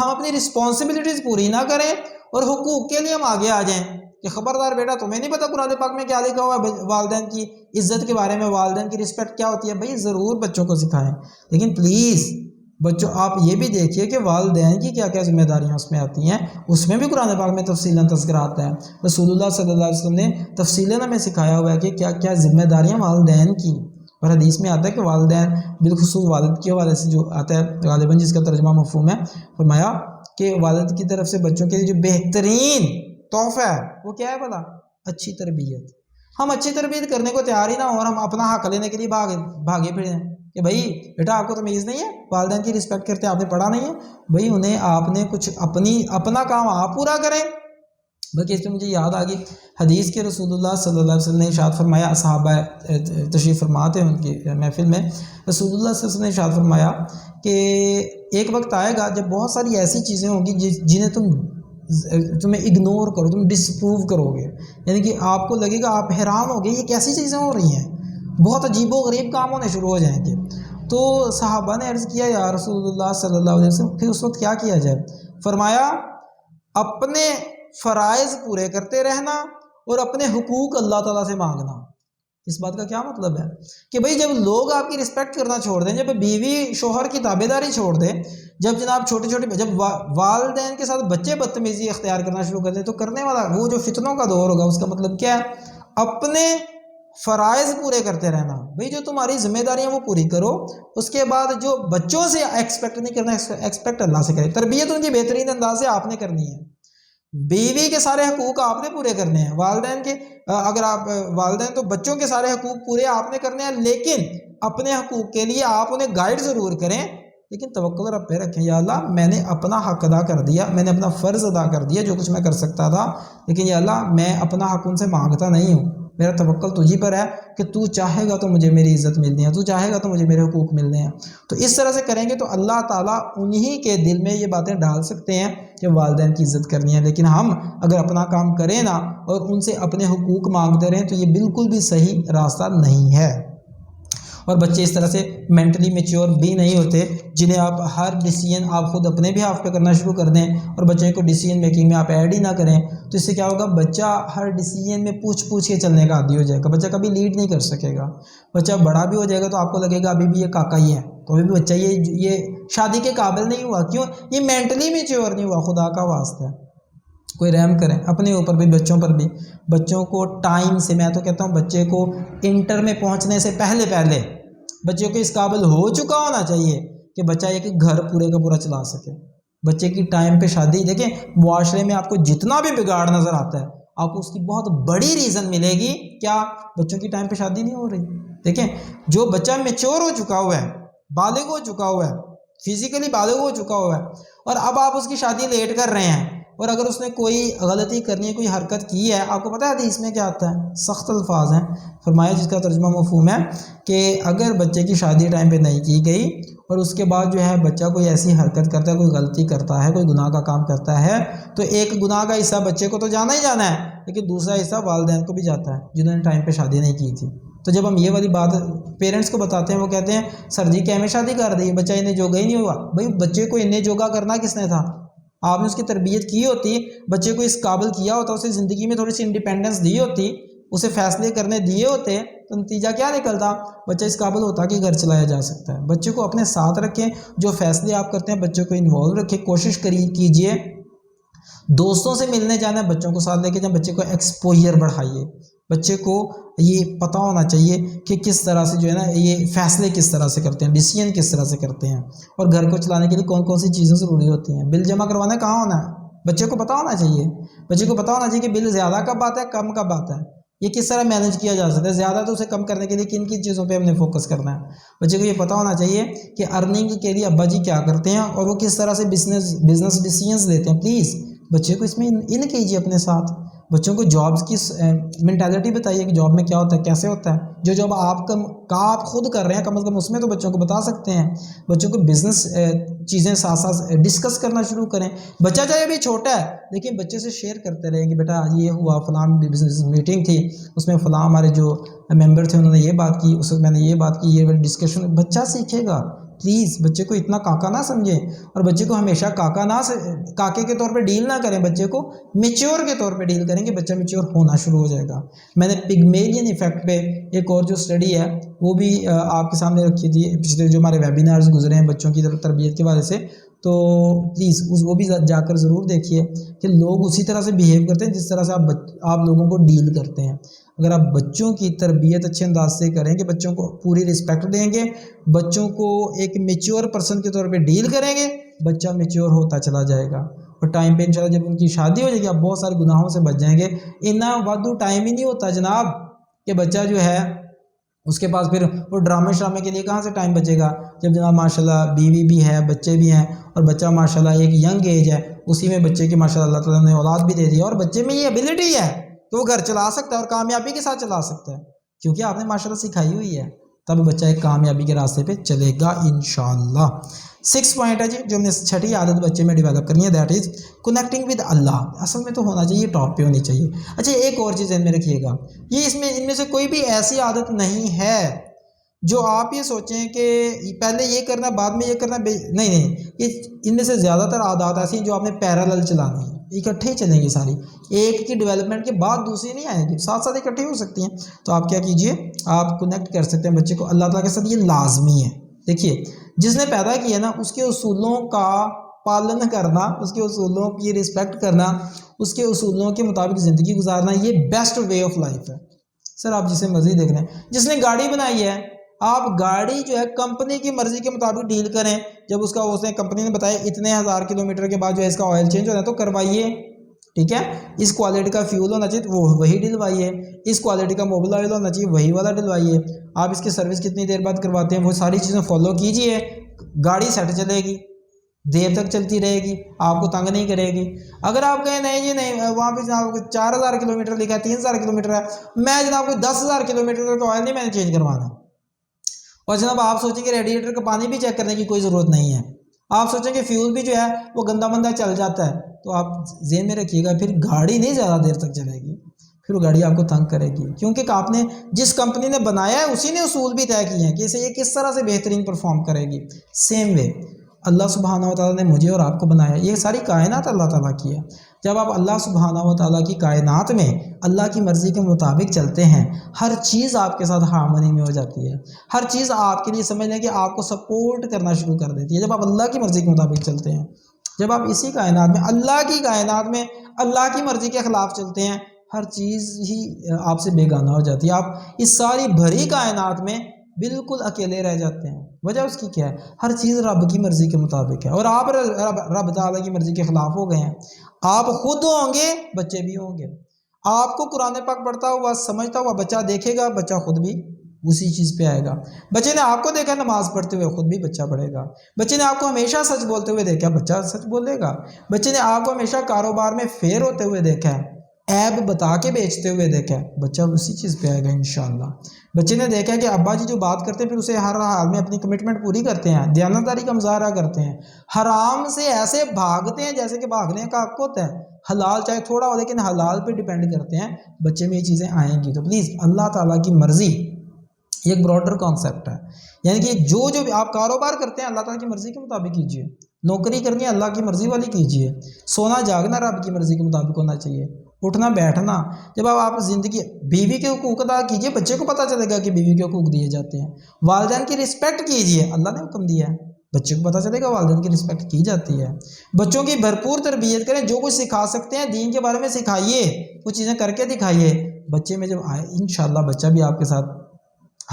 اپنی رسپانسبلٹیز پوری نہ کریں اور حقوق کے لیے ہم آگے آ جائیں کہ خبردار بیٹا تمہیں نہیں پتا قرآن پاک میں کیا لکھا ہوا ہے والدین کی عزت کے بارے میں، والدین کی رسپیکٹ کیا ہوتی ہے۔ بھائی ضرور بچوں کو سکھائیں، لیکن پلیز بچوں آپ یہ بھی دیکھیے کہ والدین کی کیا کیا ذمہ داریاں اس میں آتی ہیں، اس میں بھی قرآن پاک میں تفصیلاً تذکرہ آتا ہے۔ رسول اللہ صلی اللہ علیہ وسلم نے تفصیلاً ہمیں سکھایا ہوا ہے کہ کیا کیا ذمہ داریاں والدین کی، اور حدیث میں آتا ہے کہ والدین بالخصوص والد کے حوالے سے جو آتا ہے غالباً جس کا ترجمہ مفہوم ہے، فرمایا کہ والد کی طرف سے بچوں کے لیے جو بہترین تحفہ ہے وہ کیا ہے بھلا؟ اچھی تربیت۔ ہم اچھی تربیت کرنے کو تیار ہی نہ ہو اور ہم اپنا حق لینے کے لیے بھاگے پھرے ہیں کہ بھائی بیٹا آپ کو تمیز نہیں ہے، والدین کی رسپیکٹ کرتے آپ نے پڑھا نہیں ہے، بھائی انہیں آپ نے کچھ اپنا کام آپ پورا کریں۔ بلکہ اس پہ مجھے یاد آ گئی حدیث کے رسول اللہ صلی اللہ علیہ وسلم نے ارشاد فرمایا، صحابہ تشریف فرماتے ہیں ان کی محفل میں، رسول اللہ صلی اللہ علیہ وسلم نے ارشاد فرمایا کہ ایک وقت آئے گا جب بہت ساری ایسی چیزیں ہوں گی جنہیں تمہیں اگنور کرو، تم ڈسپروو کرو گے، یعنی کہ آپ کو لگے گا آپ حیران ہو گئے یہ کیسی چیزیں ہو رہی ہیں، بہت عجیب و غریب کام ہونے شروع ہو جائیں گے۔ تو صحابہ نے عرض کیا یا رسول اللہ صلی اللہ علیہ وسلم پھر اس وقت کیا کیا جائے؟ فرمایا اپنے فرائض پورے کرتے رہنا اور اپنے حقوق اللہ تعالیٰ سے مانگنا۔ اس بات کا کیا مطلب ہے کہ بھئی جب لوگ آپ کی رسپیکٹ کرنا چھوڑ دیں، جب بیوی شوہر کی تابعداری چھوڑ دیں، جب جناب جب والدین کے ساتھ بچے بدتمیزی اختیار کرنا شروع کر دیں، تو کرنے والا وہ جو فتنوں کا دور ہوگا اس کا مطلب کیا ہے؟ اپنے فرائض پورے کرتے رہنا۔ بھئی جو تمہاری ذمہ داریاں وہ پوری کرو، اس کے بعد جو بچوں سے ایکسپیکٹ نہیں کرنا ایکسپیکٹ اللہ سے کرے۔ تربیت ان کی بہترین انداز سے آپ نے کرنی ہے، بیوی کے سارے حقوق آپ نے پورے کرنے ہیں، والدین کے اگر آپ والدین تو بچوں کے سارے حقوق پورے آپ نے کرنے ہیں، لیکن اپنے حقوق کے لیے آپ انہیں گائیڈ ضرور کریں، لیکن توکل رب پہ رکھیں، یا اللہ میں نے اپنا حق ادا کر دیا، میں نے اپنا فرض ادا کر دیا جو کچھ میں کر سکتا تھا، لیکن یا اللہ میں اپنا حق ان سے مانگتا نہیں ہوں، میرا توکل تجھی پر ہے کہ تو چاہے گا تو مجھے میری عزت ملنی ہے، تو چاہے گا تو مجھے میرے حقوق ملنے ہیں۔ تو اس طرح سے کریں گے تو اللہ تعالیٰ انہی کے دل میں یہ باتیں ڈال سکتے ہیں کہ والدین کی عزت کرنی ہے۔ لیکن ہم اگر اپنا کام کریں نا اور ان سے اپنے حقوق مانگتے رہیں تو یہ بالکل بھی صحیح راستہ نہیں ہے۔ اور بچے اس طرح سے مینٹلی میچور بھی نہیں ہوتے جنہیں آپ ہر ڈیسیجن آپ خود اپنے بھی ہاف پہ کرنا شروع کر دیں اور بچے کو ڈیسیجن میکنگ میں آپ ایڈ ہی نہ کریں، تو اس سے کیا ہوگا، بچہ ہر ڈیسیجن میں پوچھ کے چلنے کا عادی ہو جائے گا، بچہ کبھی لیڈ نہیں کر سکے گا۔ بچہ بڑا بھی ہو جائے گا تو آپ کو لگے گا ابھی بھی یہ کاکا ہی ہے، تو ابھی بھی بچہ یہ شادی کے قابل نہیں ہوا، کیوں؟ یہ مینٹلی میچور نہیں ہوا۔ خدا کا واسطہ ہے، کوئی رحم کریں اپنے اوپر بھی، بچوں پر بھی۔ بچوں کو ٹائم سے، میں تو کہتا ہوں بچے کو انٹر میں پہنچنے سے پہلے بچے کو اس قابل ہو چکا ہونا چاہیے کہ بچہ ایک گھر پورے کا پورا چلا سکے۔ بچے کی ٹائم پہ شادی، دیکھیں معاشرے میں آپ کو جتنا بھی بگاڑ نظر آتا ہے آپ کو اس کی بہت بڑی ریزن ملے گی، کیا؟ بچوں کی ٹائم پہ شادی نہیں ہو رہی۔ دیکھیں جو بچہ میچور ہو چکا ہوا ہے، بالغ ہو چکا ہوا ہے، فزیکلی بالغ ہو چکا ہوا ہے، اور اب آپ اس کی شادی لیٹ کر رہے ہیں، اور اگر اس نے کوئی غلطی کرنی ہے، کوئی حرکت کی ہے، آپ کو پتہ ہے حدیث میں کیا آتا ہے؟ سخت الفاظ ہیں، فرمایا جس کا ترجمہ مفہوم ہے کہ اگر بچے کی شادی ٹائم پہ نہیں کی گئی اور اس کے بعد جو ہے بچہ کوئی ایسی حرکت کرتا ہے، کوئی غلطی کرتا ہے، کوئی گناہ کا کام کرتا ہے، تو ایک گناہ کا حصہ بچے کو تو جانا ہی جانا ہے، لیکن دوسرا حصہ والدین کو بھی جاتا ہے جنہوں نے ٹائم پہ شادی نہیں کی تھی۔ تو جب ہم یہ والی بات پیرنٹس کو بتاتے ہیں، وہ کہتے ہیں سر جی کیا میں شادی کر دی، بچہ انہیں جوگا ہی نہیں ہوا۔ بھائی بچے کو انہیں جوگا کرنا کس نے تھا؟ آپ نے اس کی تربیت کی ہوتی، بچے کو اس قابل کیا ہوتا، اسے زندگی میں تھوڑی سی انڈیپینڈنس دی ہوتی، اسے فیصلے کرنے دیے ہوتے، تو نتیجہ کیا نکلتا؟ بچہ اس قابل ہوتا کہ گھر چلایا جا سکتا ہے۔ بچے کو اپنے ساتھ رکھیں، جو فیصلے آپ کرتے ہیں بچوں کو انوالو رکھیں، کوشش کیجئے دوستوں سے ملنے جانا ہے بچوں کو ساتھ لے کے جائیں، بچے کو ایکسپوئر بڑھائیے، بچے کو یہ پتہ ہونا چاہیے کہ کس طرح سے جو ہے نا یہ فیصلے کس طرح سے کرتے ہیں، ڈیسیجن کس طرح سے کرتے ہیں، اور گھر کو چلانے کے لیے کون کون سی چیزیں ضروری ہوتی ہیں۔ بل جمع کروانا کہاں ہونا ہے، بچے کو پتہ ہونا چاہیے، بچے کو پتہ ہونا چاہیے کہ بل زیادہ کب آتا ہے، کم کب آتا ہے، یہ کس طرح مینیج کیا جا سکتا ہے، زیادہ تو اسے کم کرنے کے لیے کن کن چیزوں پہ ہم نے فوکس کرنا ہے۔ بچے کو یہ پتہ ہونا چاہیے کہ ارننگ کے لیے ابا جی کیا کرتے ہیں اور وہ کس طرح سے بزنس ڈیسیجنز لیتے ہیں۔ پلیز بچے کو اس میں ان کیجیے اپنے ساتھ، بچوں کو جابس کی مینٹالٹی بتائیے کہ جاب میں کیا ہوتا ہے، کیسے ہوتا ہے، جو جاب آپ خود کر رہے ہیں کم از کم اس میں تو بچوں کو بتا سکتے ہیں۔ بچوں کو بزنس چیزیں ساتھ ساتھ ڈسکس کرنا شروع کریں، بچہ چاہے ابھی چھوٹا ہے لیکن بچے سے شیئر کرتے رہیں کہ بیٹا یہ ہوا، فلاں بزنس میٹنگ تھی، اس میں فلاں ہمارے جو ممبر تھے انہوں نے یہ بات کی، اس وقت میں نے یہ بات کی، یہ ڈسکشن، بچہ سیکھے گا۔ پلیز بچے کو اتنا کاکا نہ سمجھیں، اور بچے کو ہمیشہ کاکے کے طور پہ ڈیل نہ کریں، بچے کو میچور کے طور پہ ڈیل کریں کہ بچہ میچور ہونا شروع ہو جائے گا۔ میں نے پگمیلین ایفیکٹ پہ ایک اور جو اسٹڈی ہے وہ بھی آپ کے سامنے رکھی تھی، پچھلے جو ہمارے ویبینارز گزرے ہیں بچوں کی تربیت کے حوالے سے، تو پلیز وہ بھی جا کر ضرور دیکھیے کہ لوگ اسی طرح سے بیہیو کرتے ہیں جس طرح سے آپ لوگوں کو ڈیل کرتے ہیں۔ اگر آپ بچوں کی تربیت اچھے انداز سے کریں گے، بچوں کو پوری رسپیکٹ دیں گے، بچوں کو ایک میچور پرسن کے طور پہ ڈیل کریں گے، بچہ میچور ہوتا چلا جائے گا، اور ٹائم پہ انشاءاللہ جب ان کی شادی ہو جائے گی آپ بہت سارے گناہوں سے بچ جائیں گے۔ اتنا وادو ٹائم ہی نہیں ہوتا جناب کہ بچہ جو ہے اس کے پاس پھر وہ ڈرامے کے لیے کہاں سے ٹائم بچے گا، جب جناب ماشاءاللہ بیوی بھی ہے، بچے بھی ہیں، اور بچہ ماشاءاللہ ایک ینگ ایج ہے، اسی میں بچے کی ماشاءاللہ اللہ تعالیٰ نے اولاد بھی دے دی، اور بچے میں یہ ایبلٹی ہے کہ وہ گھر چلا سکتا ہے اور کامیابی کے ساتھ چلا سکتا ہے، کیونکہ آپ نے ماشاءاللہ سکھائی ہوئی ہے، تب بچہ ایک کامیابی کے راستے پہ چلے گا انشاءاللہ۔ 6 پوائنٹ ہے جی جو ہم نے چھٹی عادت بچے میں ڈیولپ کرنی ہے، دیٹ از کنیکٹنگ ود اللہ۔ اصل میں تو ہونا چاہیے، ٹاپ پہ ہونی چاہیے۔ اچھا ایک اور چیز ذہن میں رکھیے گا، یہ ان میں سے کوئی بھی ایسی عادت نہیں ہے جو آپ یہ سوچیں کہ پہلے یہ کرنا بعد میں یہ کرنا، نہیں، ان میں سے زیادہ تر عادات ایسی ہیں جو آپ نے پیرالل چلانی ہیں، اکٹھے ہی چلیں گی ساری، ایک کی ڈیولپمنٹ کے بعد دوسری نہیں آئے گی، ساتھ ساتھ اکٹھے ہو سکتی ہیں۔ تو آپ کیا کیجئے، آپ کنیکٹ کر سکتے ہیں بچے کو اللہ تعالیٰ کے ساتھ، یہ لازمی ہے۔ دیکھیے جس نے پیدا کیا نا اس کے اصولوں کا پالن کرنا، اس کے اصولوں کی رسپیکٹ کرنا، اس کے اصولوں کے مطابق زندگی گزارنا، یہ بیسٹ وے آف لائف ہے۔ سر آپ جسے مرضی دیکھ لیں، جس نے گاڑی بنائی ہے، آپ گاڑی جو ہے کمپنی کی مرضی کے مطابق ڈیل کریں، جب اس نے کمپنی نے بتایا اتنے 1000 کلومیٹر کے بعد جو ہے اس کا آئل چینج ہونا ہے تو کروائیے، ٹھیک ہے، اس کوالٹی کا فیول ہونا چاہیے وہی ڈلوائیے، اس کوالٹی کا موبل آئل ہونا چاہیے وہی والا ڈلوائیے، آپ اس کی سروس کتنی دیر بعد کرواتے ہیں وہ ساری چیزیں فالو کیجئے، گاڑی سیٹ چلے گی۔ دیر تک چلتی رہے گی، آپ کو تنگ نہیں کرے گی۔ اگر آپ کہیں نہیں جی نہیں، وہاں پہ جناب 4000 کلومیٹر لکھا ہے، 3000 کلومیٹر ہے، میں جناب کوئی 10,000 کلومیٹر کا آئل نہیں میں نے چینج کروانا، اور جناب آپ سوچیں کہ ریڈیٹر کا پانی بھی چیک کرنے کی کوئی ضرورت نہیں ہے، آپ سوچیں کہ فیول بھی جو ہے وہ گندا بندہ چل جاتا ہے، تو آپ ذہن میں رکھیے گا پھر گاڑی نہیں زیادہ دیر تک چلے گی، پھر وہ گاڑی آپ کو تنگ کرے گی، کیونکہ آپ نے جس کمپنی نے بنایا ہے اسی نے اصول بھی طے کیے ہیں کہ اسے یہ کس طرح سے بہترین پرفارم کرے گی۔ سیم وے اللہ سبحانہ و تعالیٰ نے مجھے اور آپ کو بنایا، یہ ساری کائنات اللہ تعالیٰ کی ہے۔ جب آپ اللہ سبحانہ و تعالیٰ کی کائنات میں اللہ کی مرضی کے مطابق چلتے ہیں، ہر چیز آپ کے ساتھ ہارمونی میں ہو جاتی ہے، ہر چیز آپ کے لیے سمجھ لیں کہ آپ کو سپورٹ کرنا شروع کر دیتی ہے جب آپ اللہ کی مرضی کے مطابق چلتے ہیں۔ جب آپ اسی کائنات میں اللہ کی کائنات میں اللہ کی مرضی کے خلاف چلتے ہیں، ہر چیز ہی آپ سے بیگانہ ہو جاتی ہے، آپ اس ساری بھری کائنات میں بالکل اکیلے رہ جاتے ہیں۔ وجہ اس کی کیا ہے؟ ہر چیز رب کی مرضی کے مطابق ہے، اور آپ رب تعالیٰ کی مرضی کے خلاف ہو گئے ہیں۔ آپ خود ہوں گے، بچے بھی ہوں گے۔ آپ کو قرآن پاک پڑھتا ہوا سمجھتا ہوا بچہ دیکھے گا، بچہ خود بھی اسی چیز پہ آئے گا۔ بچے نے آپ کو دیکھا نماز پڑھتے ہوئے، خود بھی بچہ پڑھے گا۔ بچے نے آپ کو ہمیشہ سچ بولتے ہوئے دیکھا، بچہ سچ بولے گا۔ بچے نے آپ کو ہمیشہ کاروبار میں فیئر ہوتے ہوئے دیکھا ہے، عیب بتا کے بیچتے ہوئے دیکھا ہے، بچہ اسی چیز پہ آئے گا انشاءاللہ۔ بچے نے دیکھا کہ ابا جی جو بات کرتے ہیں پھر اسے ہر حال میں اپنی کمٹمنٹ پوری کرتے ہیں، دیانتداری کا مظاہرہ کرتے ہیں، حرام سے ایسے بھاگتے ہیں جیسے کہ بھاگنے کا حق ہوتا ہے، حلال چاہے تھوڑا ہو لیکن حلال پہ ڈیپینڈ کرتے ہیں۔ بچے میں یہ چیزیں آئیں گی، تو پلیز اللہ تعالیٰ کی مرضی یہ ایک براڈر کانسیپٹ ہے، یعنی کہ جو آپ کاروبار کرتے ہیں اللہ تعالیٰ کی مرضی کے مطابق کیجیے، نوکری کرنی ہے اللہ کی مرضی والی کیجیے، سونا جاگنا رب کی مرضی کے مطابق ہونا چاہیے، اٹھنا بیٹھنا، جب آپ زندگی بیوی کے حقوق ادا کیجیے، بچے کو پتہ چلے گا کہ بیوی کے حقوق دیے جاتے ہیں، والدین کی رسپیکٹ کیجیے، اللہ نے حکم دیا ہے، بچے کو پتہ چلے گا والدین کی رسپیکٹ کی جاتی ہے۔ بچوں کی بھرپور تربیت کریں، جو کچھ سکھا سکتے ہیں دین کے بارے میں سکھائیے، وہ چیزیں کر کے دکھائیے۔ بچے میں جب آئے انشاءاللہ بچہ بھی آپ کے ساتھ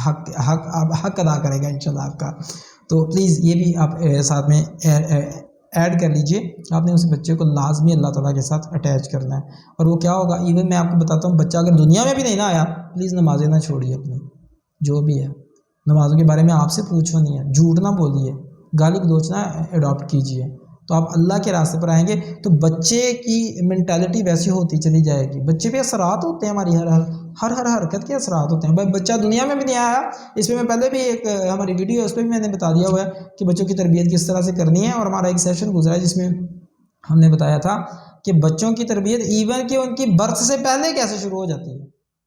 حق ادا کرے گا انشاءاللہ آپ کا، تو پلیز یہ بھی آپ ساتھ میں ایڈ کر لیجئے، آپ نے اس بچے کو لازمی اللہ تعالیٰ کے ساتھ اٹیچ کرنا ہے، اور وہ کیا ہوگا، ایون میں آپ کو بتاتا ہوں، بچہ اگر دنیا میں بھی نہیں نہ آیا، پلیز نمازیں نہ چھوڑیے اپنی، جو بھی ہے نمازوں کے بارے میں آپ سے پوچھو نہیں ہے، جھوٹ نہ بولیے، گالی گلوچ نہ اڈاپٹ کیجیے، تو آپ اللہ کے راستے پر آئیں گے تو بچے کی مینٹالٹی ویسی ہوتی چلی جائے گی۔ بچے پہ اثرات ہوتے ہیں، ہماری ہر حرکت کے اثرات ہوتے ہیں۔ بھائی بچہ دنیا میں بھی نہیں آیا، اس پہ میں پہلے بھی ایک ہماری ویڈیو ہے اس پہ بھی میں نے بتا دیا ہوا ہے کہ بچوں کی تربیت کس طرح سے کرنی ہے، اور ہمارا ایک سیشن گزرا ہے جس میں ہم نے بتایا تھا کہ بچوں کی تربیت ایون کہ ان کی برتھ سے پہلے کیسے شروع ہو جاتی ہے،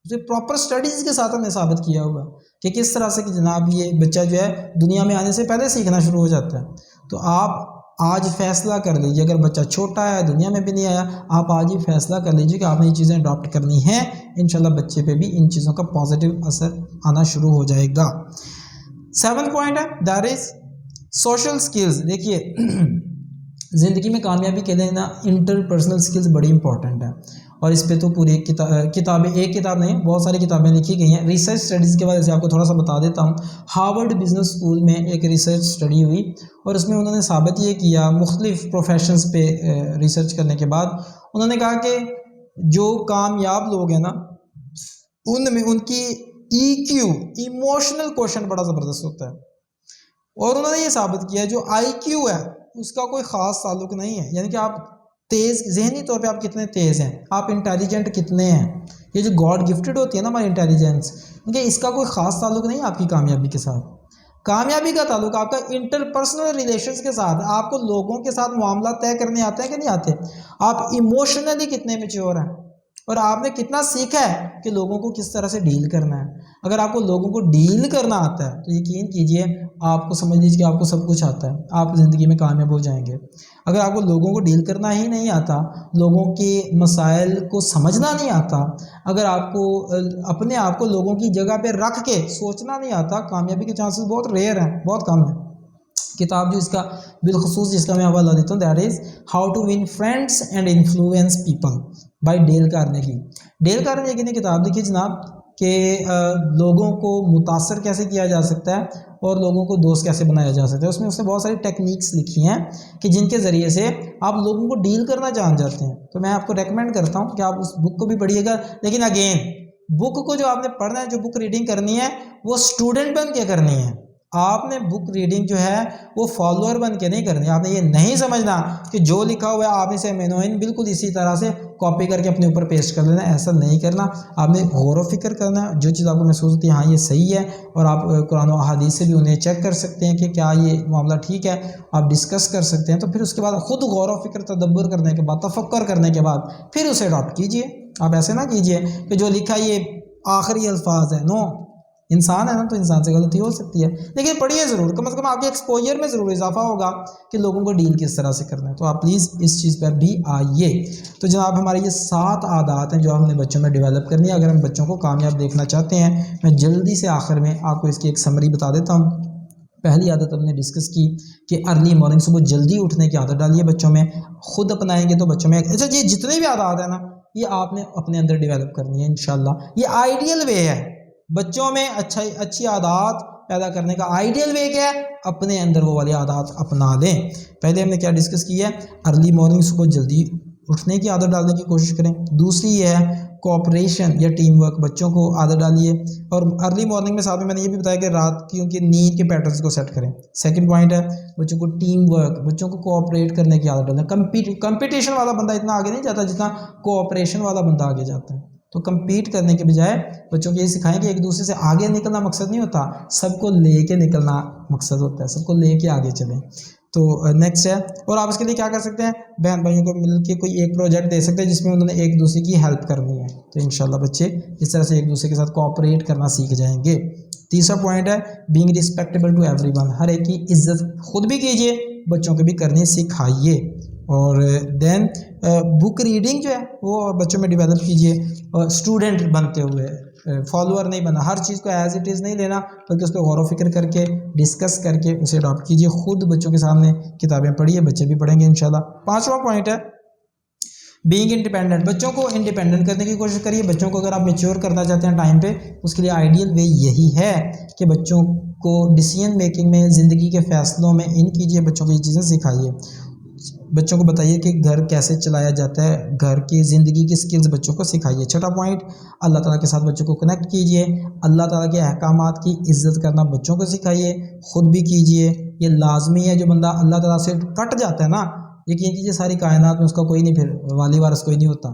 اسے پراپر سٹڈیز کے ساتھ ہم نے ثابت کیا ہوا کہ کس طرح سے کہ جناب یہ بچہ جو ہے دنیا میں آنے سے پہلے سیکھنا شروع ہو جاتا ہے۔ تو آپ آج فیصلہ کر لیجیے، اگر بچہ چھوٹا ہے دنیا میں بھی نہیں آیا، آپ آج ہی فیصلہ کر لیجیے کہ آپ نے یہ چیزیں اڈاپٹ کرنی ہیں، انشاءاللہ بچے پہ بھی ان چیزوں کا پازیٹیو اثر آنا شروع ہو جائے گا۔ 7 پوائنٹ ہے دیٹ از سوشل سکلز۔ دیکھیے زندگی میں کامیابی کے لیے نا انٹر پرسنل سکلز بڑی امپورٹنٹ ہے، اور اس پہ تو پوری ایک کتابیں، ایک کتاب نہیں بہت ساری کتابیں لکھی گئی ہیں۔ ریسرچ سٹڈیز کے وجہ سے آپ کو تھوڑا سا بتا دیتا ہوں۔ ہارورڈ بزنس اسکول میں ایک ریسرچ سٹڈی ہوئی، اور اس میں انہوں نے ثابت یہ کیا، مختلف پروفیشنز پہ ریسرچ کرنے کے بعد انہوں نے کہا کہ جو کامیاب لوگ ہیں نا ان میں ان کی EQ ایموشنل کوشن بڑا زبردست ہوتا ہے، اور انہوں نے یہ ثابت کیا جو IQ ہے اس کا کوئی خاص تعلق نہیں ہے، یعنی کہ آپ تیز ذہنی طور پہ آپ کتنے تیز ہیں، آپ انٹیلیجنٹ کتنے ہیں، یہ جو گاڈ گفٹڈ ہوتی ہے نا ہماری انٹیلیجنس، کیونکہ اس کا کوئی خاص تعلق نہیں ہے آپ کی کامیابی کے ساتھ۔ کامیابی کا تعلق آپ کا انٹر پرسنل ریلیشنز کے ساتھ، آپ کو لوگوں کے ساتھ معاملات طے کرنے آتے ہیں کہ نہیں آتے، آپ ایموشنلی کتنے میچور ہیں، اور آپ نے کتنا سیکھا ہے کہ لوگوں کو کس طرح سے ڈیل کرنا ہے۔ اگر آپ کو لوگوں کو ڈیل کرنا آتا ہے تو یقین کیجئے آپ کو سمجھ لیجیے کہ آپ کو سب کچھ آتا ہے، آپ زندگی میں کامیاب ہو جائیں گے۔ اگر آپ کو لوگوں کو ڈیل کرنا ہی نہیں آتا، لوگوں کے مسائل کو سمجھنا نہیں آتا، اگر آپ کو اپنے آپ کو لوگوں کی جگہ پہ رکھ کے سوچنا نہیں آتا، کامیابی کے چانسز بہت ریئر ہیں، بہت کم ہیں۔ کتاب جو اس کا بالخصوص جس کا میں حوالہ دیتا ہوں that is how to win friends and influence people by Dale Carnegie. Dale Carnegie نے کتاب لکھی جناب کہ لوگوں کو متاثر کیسے کیا جا سکتا ہے اور لوگوں کو دوست کیسے بنایا جا سکتا ہے۔ اس میں اس نے بہت ساری ٹیکنیکس لکھی ہیں کہ جن کے ذریعے سے آپ لوگوں کو ڈیل کرنا جان جاتے ہیں۔ تو میں آپ کو ریکمینڈ کرتا ہوں کہ آپ اس بک کو بھی پڑھیے گا، لیکن اگین بک کو جو آپ نے پڑھنا ہے، جو بک ریڈنگ کرنی ہے وہ اسٹوڈنٹ بن کے کرنی ہے، آپ نے بک ریڈنگ جو ہے وہ فالوور بن کے نہیں کرنی. آپ نے یہ نہیں سمجھنا کہ جو لکھا ہوا ہے آپ اسے مینوئن بالکل اسی طرح سے کاپی کر کے اپنے اوپر پیسٹ کر لینا. ایسا نہیں کرنا. آپ نے غور و فکر کرنا ہے. جو چیز آپ کو محسوس ہوتی ہے ہاں یہ صحیح ہے، اور آپ قرآن و احادیث سے بھی انہیں چیک کر سکتے ہیں کہ کیا یہ معاملہ ٹھیک ہے، آپ ڈسکس کر سکتے ہیں. تو پھر اس کے بعد خود غور و فکر تدبر کرنے کے بعد، تفکر کرنے کے بعد پھر اسے اڈاپٹ کیجئے. آپ ایسے نہ کیجئے کہ جو لکھا یہ آخری الفاظ ہے. نو، انسان ہے نا تو انسان سے غلطی ہو سکتی ہے، لیکن پڑھیے ضرور. کم از کم آپ کے ایکسپوجر میں ضرور اضافہ ہوگا کہ لوگوں کو ڈیل کس طرح سے کرنا ہے. تو آپ پلیز اس چیز پر بھی آئیے. تو جناب ہمارے یہ 7 عادات ہیں جو ہم نے بچوں میں ڈیولپ کرنی ہے اگر ہم بچوں کو کامیاب دیکھنا چاہتے ہیں. میں جلدی سے آخر میں آپ کو اس کی ایک سمری بتا دیتا ہوں. پہلی عادت ہم نے ڈسکس کی کہ ارلی مارننگ صبح جلدی اٹھنے کی عادت ڈالیے بچوں میں. خود اپنائیں گے تو بچوں میں اچھا یہ جتنے بھی عادات ہیں نا یہ آپ نے اپنے اندر ڈیولپ کرنی ہے انشاءاللہ. یہ آئیڈیل وے ہے بچوں میں اچھی عادات پیدا کرنے کا. آئیڈیل وے کیا ہے؟ اپنے اندر وہ والی عادات اپنا لیں. پہلے ہم نے کیا ڈسکس کیا ہے؟ ارلی مارننگ صبح جلدی اٹھنے کی عادت ڈالنے کی کوشش کریں. دوسری یہ ہے کوآپریشن یا ٹیم ورک. بچوں کو عادت ڈالیے. اور ارلی مارننگ میں ساتھ میں نے یہ بھی بتایا کہ رات کی ان کی نیند کے پیٹرنز کو سیٹ کریں. سیکنڈ پوائنٹ ہے بچوں کو ٹیم ورک، بچوں کو کوآپریٹ کرنے کی عادت ڈالیں. کمپٹیشن والا بندہ اتنا آگے نہیں جاتا جتنا کوآپریشن والا بندہ آگے جاتا ہے. تو کمپیٹ کرنے کے بجائے بچوں کو یہ سکھائیں کہ ایک دوسرے سے آگے نکلنا مقصد نہیں ہوتا، سب کو لے کے نکلنا مقصد ہوتا ہے. سب کو لے کے آگے چلیں. تو نیکسٹ ہے، اور آپ اس کے لیے کیا کر سکتے ہیں؟ بہن بھائیوں کو مل کے کوئی ایک پروجیکٹ دے سکتے ہیں جس میں انہوں نے ایک دوسرے کی ہیلپ کرنی ہے. تو انشاءاللہ بچے اس طرح سے ایک دوسرے کے ساتھ کوآپریٹ کرنا سیکھ جائیں گے. تیسرا پوائنٹ ہے being respectable to everyone. ہر ایک کی عزت خود بھی کیجیے، بچوں کو بھی کرنی سکھائیے. اور دین بک ریڈنگ جو ہے وہ بچوں میں ڈیولپ کیجیے. اسٹوڈنٹ بنتے ہوئے فالوور نہیں بنا. ہر چیز کو ایز اٹ از نہیں لینا بلکہ اس پہ غور و فکر کر کے ڈسکس کر کے اسے اڈاپٹ کیجیے. خود بچوں کے سامنے کتابیں پڑھیے، بچے بھی پڑھیں گے انشاءاللہ. پانچواں پوائنٹ ہے بینگ انڈیپینڈنٹ. بچوں کو انڈیپینڈنٹ کرنے کی کوشش کریے. بچوں کو اگر آپ میچور کرنا چاہتے ہیں ٹائم پہ، اس کے لیے آئیڈیل وے یہی ہے کہ بچوں کو ڈیسیژن میکنگ میں، زندگی کے فیصلوں میں ان کیجیے. بچوں کو یہ چیزیں سکھائیے. بچوں کو بتائیے کہ گھر کیسے چلایا جاتا ہے، گھر کی زندگی کی سکلز بچوں کو سکھائیے. چھٹا پوائنٹ اللہ تعالیٰ کے ساتھ بچوں کو کنیکٹ کیجیے. اللہ تعالیٰ کے احکامات کی عزت کرنا بچوں کو سکھائیے، خود بھی کیجیے. یہ لازمی ہے. جو بندہ اللہ تعالیٰ سے کٹ جاتا ہے نا، یقین کیجیے ساری کائنات میں اس کا کوئی نہیں، پھر والی وارث کوئی نہیں ہوتا.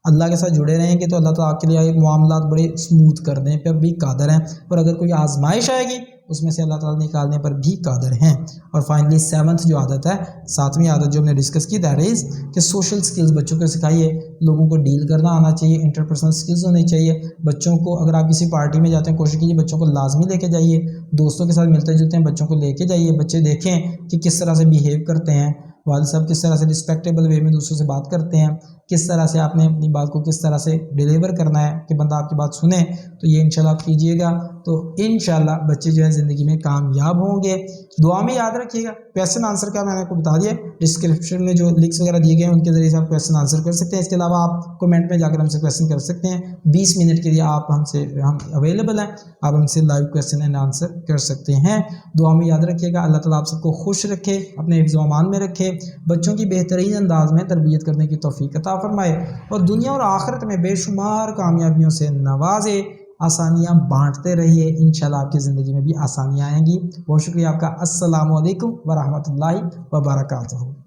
اللہ کے ساتھ جڑے رہیں گے تو اللہ تعالیٰ آپ کے لیے معاملات بڑے اسموتھ کر دیں پہ بھی قادر ہیں. اور اگر کوئی آزمائش آئے گی اس میں سے اللہ تعالیٰ نکالنے پر بھی قادر ہیں. اور فائنلی 7th جو عادت ہے، 7ویں عادت جو ہم نے ڈسکس کی، دیٹ از کہ سوشل سکلز بچوں کو سکھائیے. لوگوں کو ڈیل کرنا آنا چاہیے، انٹرپرسنل سکلز ہونی چاہیے. بچوں کو اگر آپ کسی پارٹی میں جاتے ہیں کوشش کیجیے بچوں کو لازمی لے کے جائیے. دوستوں کے ساتھ ملتے جلتے ہیں بچوں کو لے کے جائیے. بچے دیکھیں کہ کس طرح سے بیہیو کرتے ہیں، والد صاحب کس طرح سے رسپیکٹیبل وے میں دوسروں سے بات کرتے ہیں، کس طرح سے آپ نے اپنی بات کو کس طرح سے ڈیلیور کرنا ہے کہ بندہ آپ کی بات سنے. تو یہ انشاءاللہ آپ کیجیے گا تو انشاءاللہ بچے جو ہے زندگی میں کامیاب ہوں گے. دعا میں یاد رکھیے گا. کویسچن آنسر کا میں نے آپ کو بتا دیا، ڈسکرپشن میں جو لنکس وغیرہ دیے گئے ہیں ان کے ذریعے سے آپ کویسچن آنسر کر سکتے ہیں. اس کے علاوہ آپ کمنٹ میں جا کر ہم سے کویسچن کر سکتے ہیں. 20 منٹ کے لیے ہم اویلیبل ہیں. آپ ہم سے لائیو کویسچن اینڈ آنسر کر سکتے ہیں. دعا میں یاد رکھیے گا. اللہ تعالیٰ آپ سب کو خوش رکھے، اپنے حفظ و امان میں رکھے، بچوں کی بہترین انداز میں تربیت کرنے کی توفیق عطا فرمائے، اور دنیا اور آخرت میں بے شمار کامیابیوں سے نوازے. آسانیاں بانٹتے رہیے، انشاءاللہ آپ کی زندگی میں بھی آسانیاں آئیں گی. بہت شکریہ آپ کا. السلام علیکم ورحمۃ اللہ وبرکاتہ.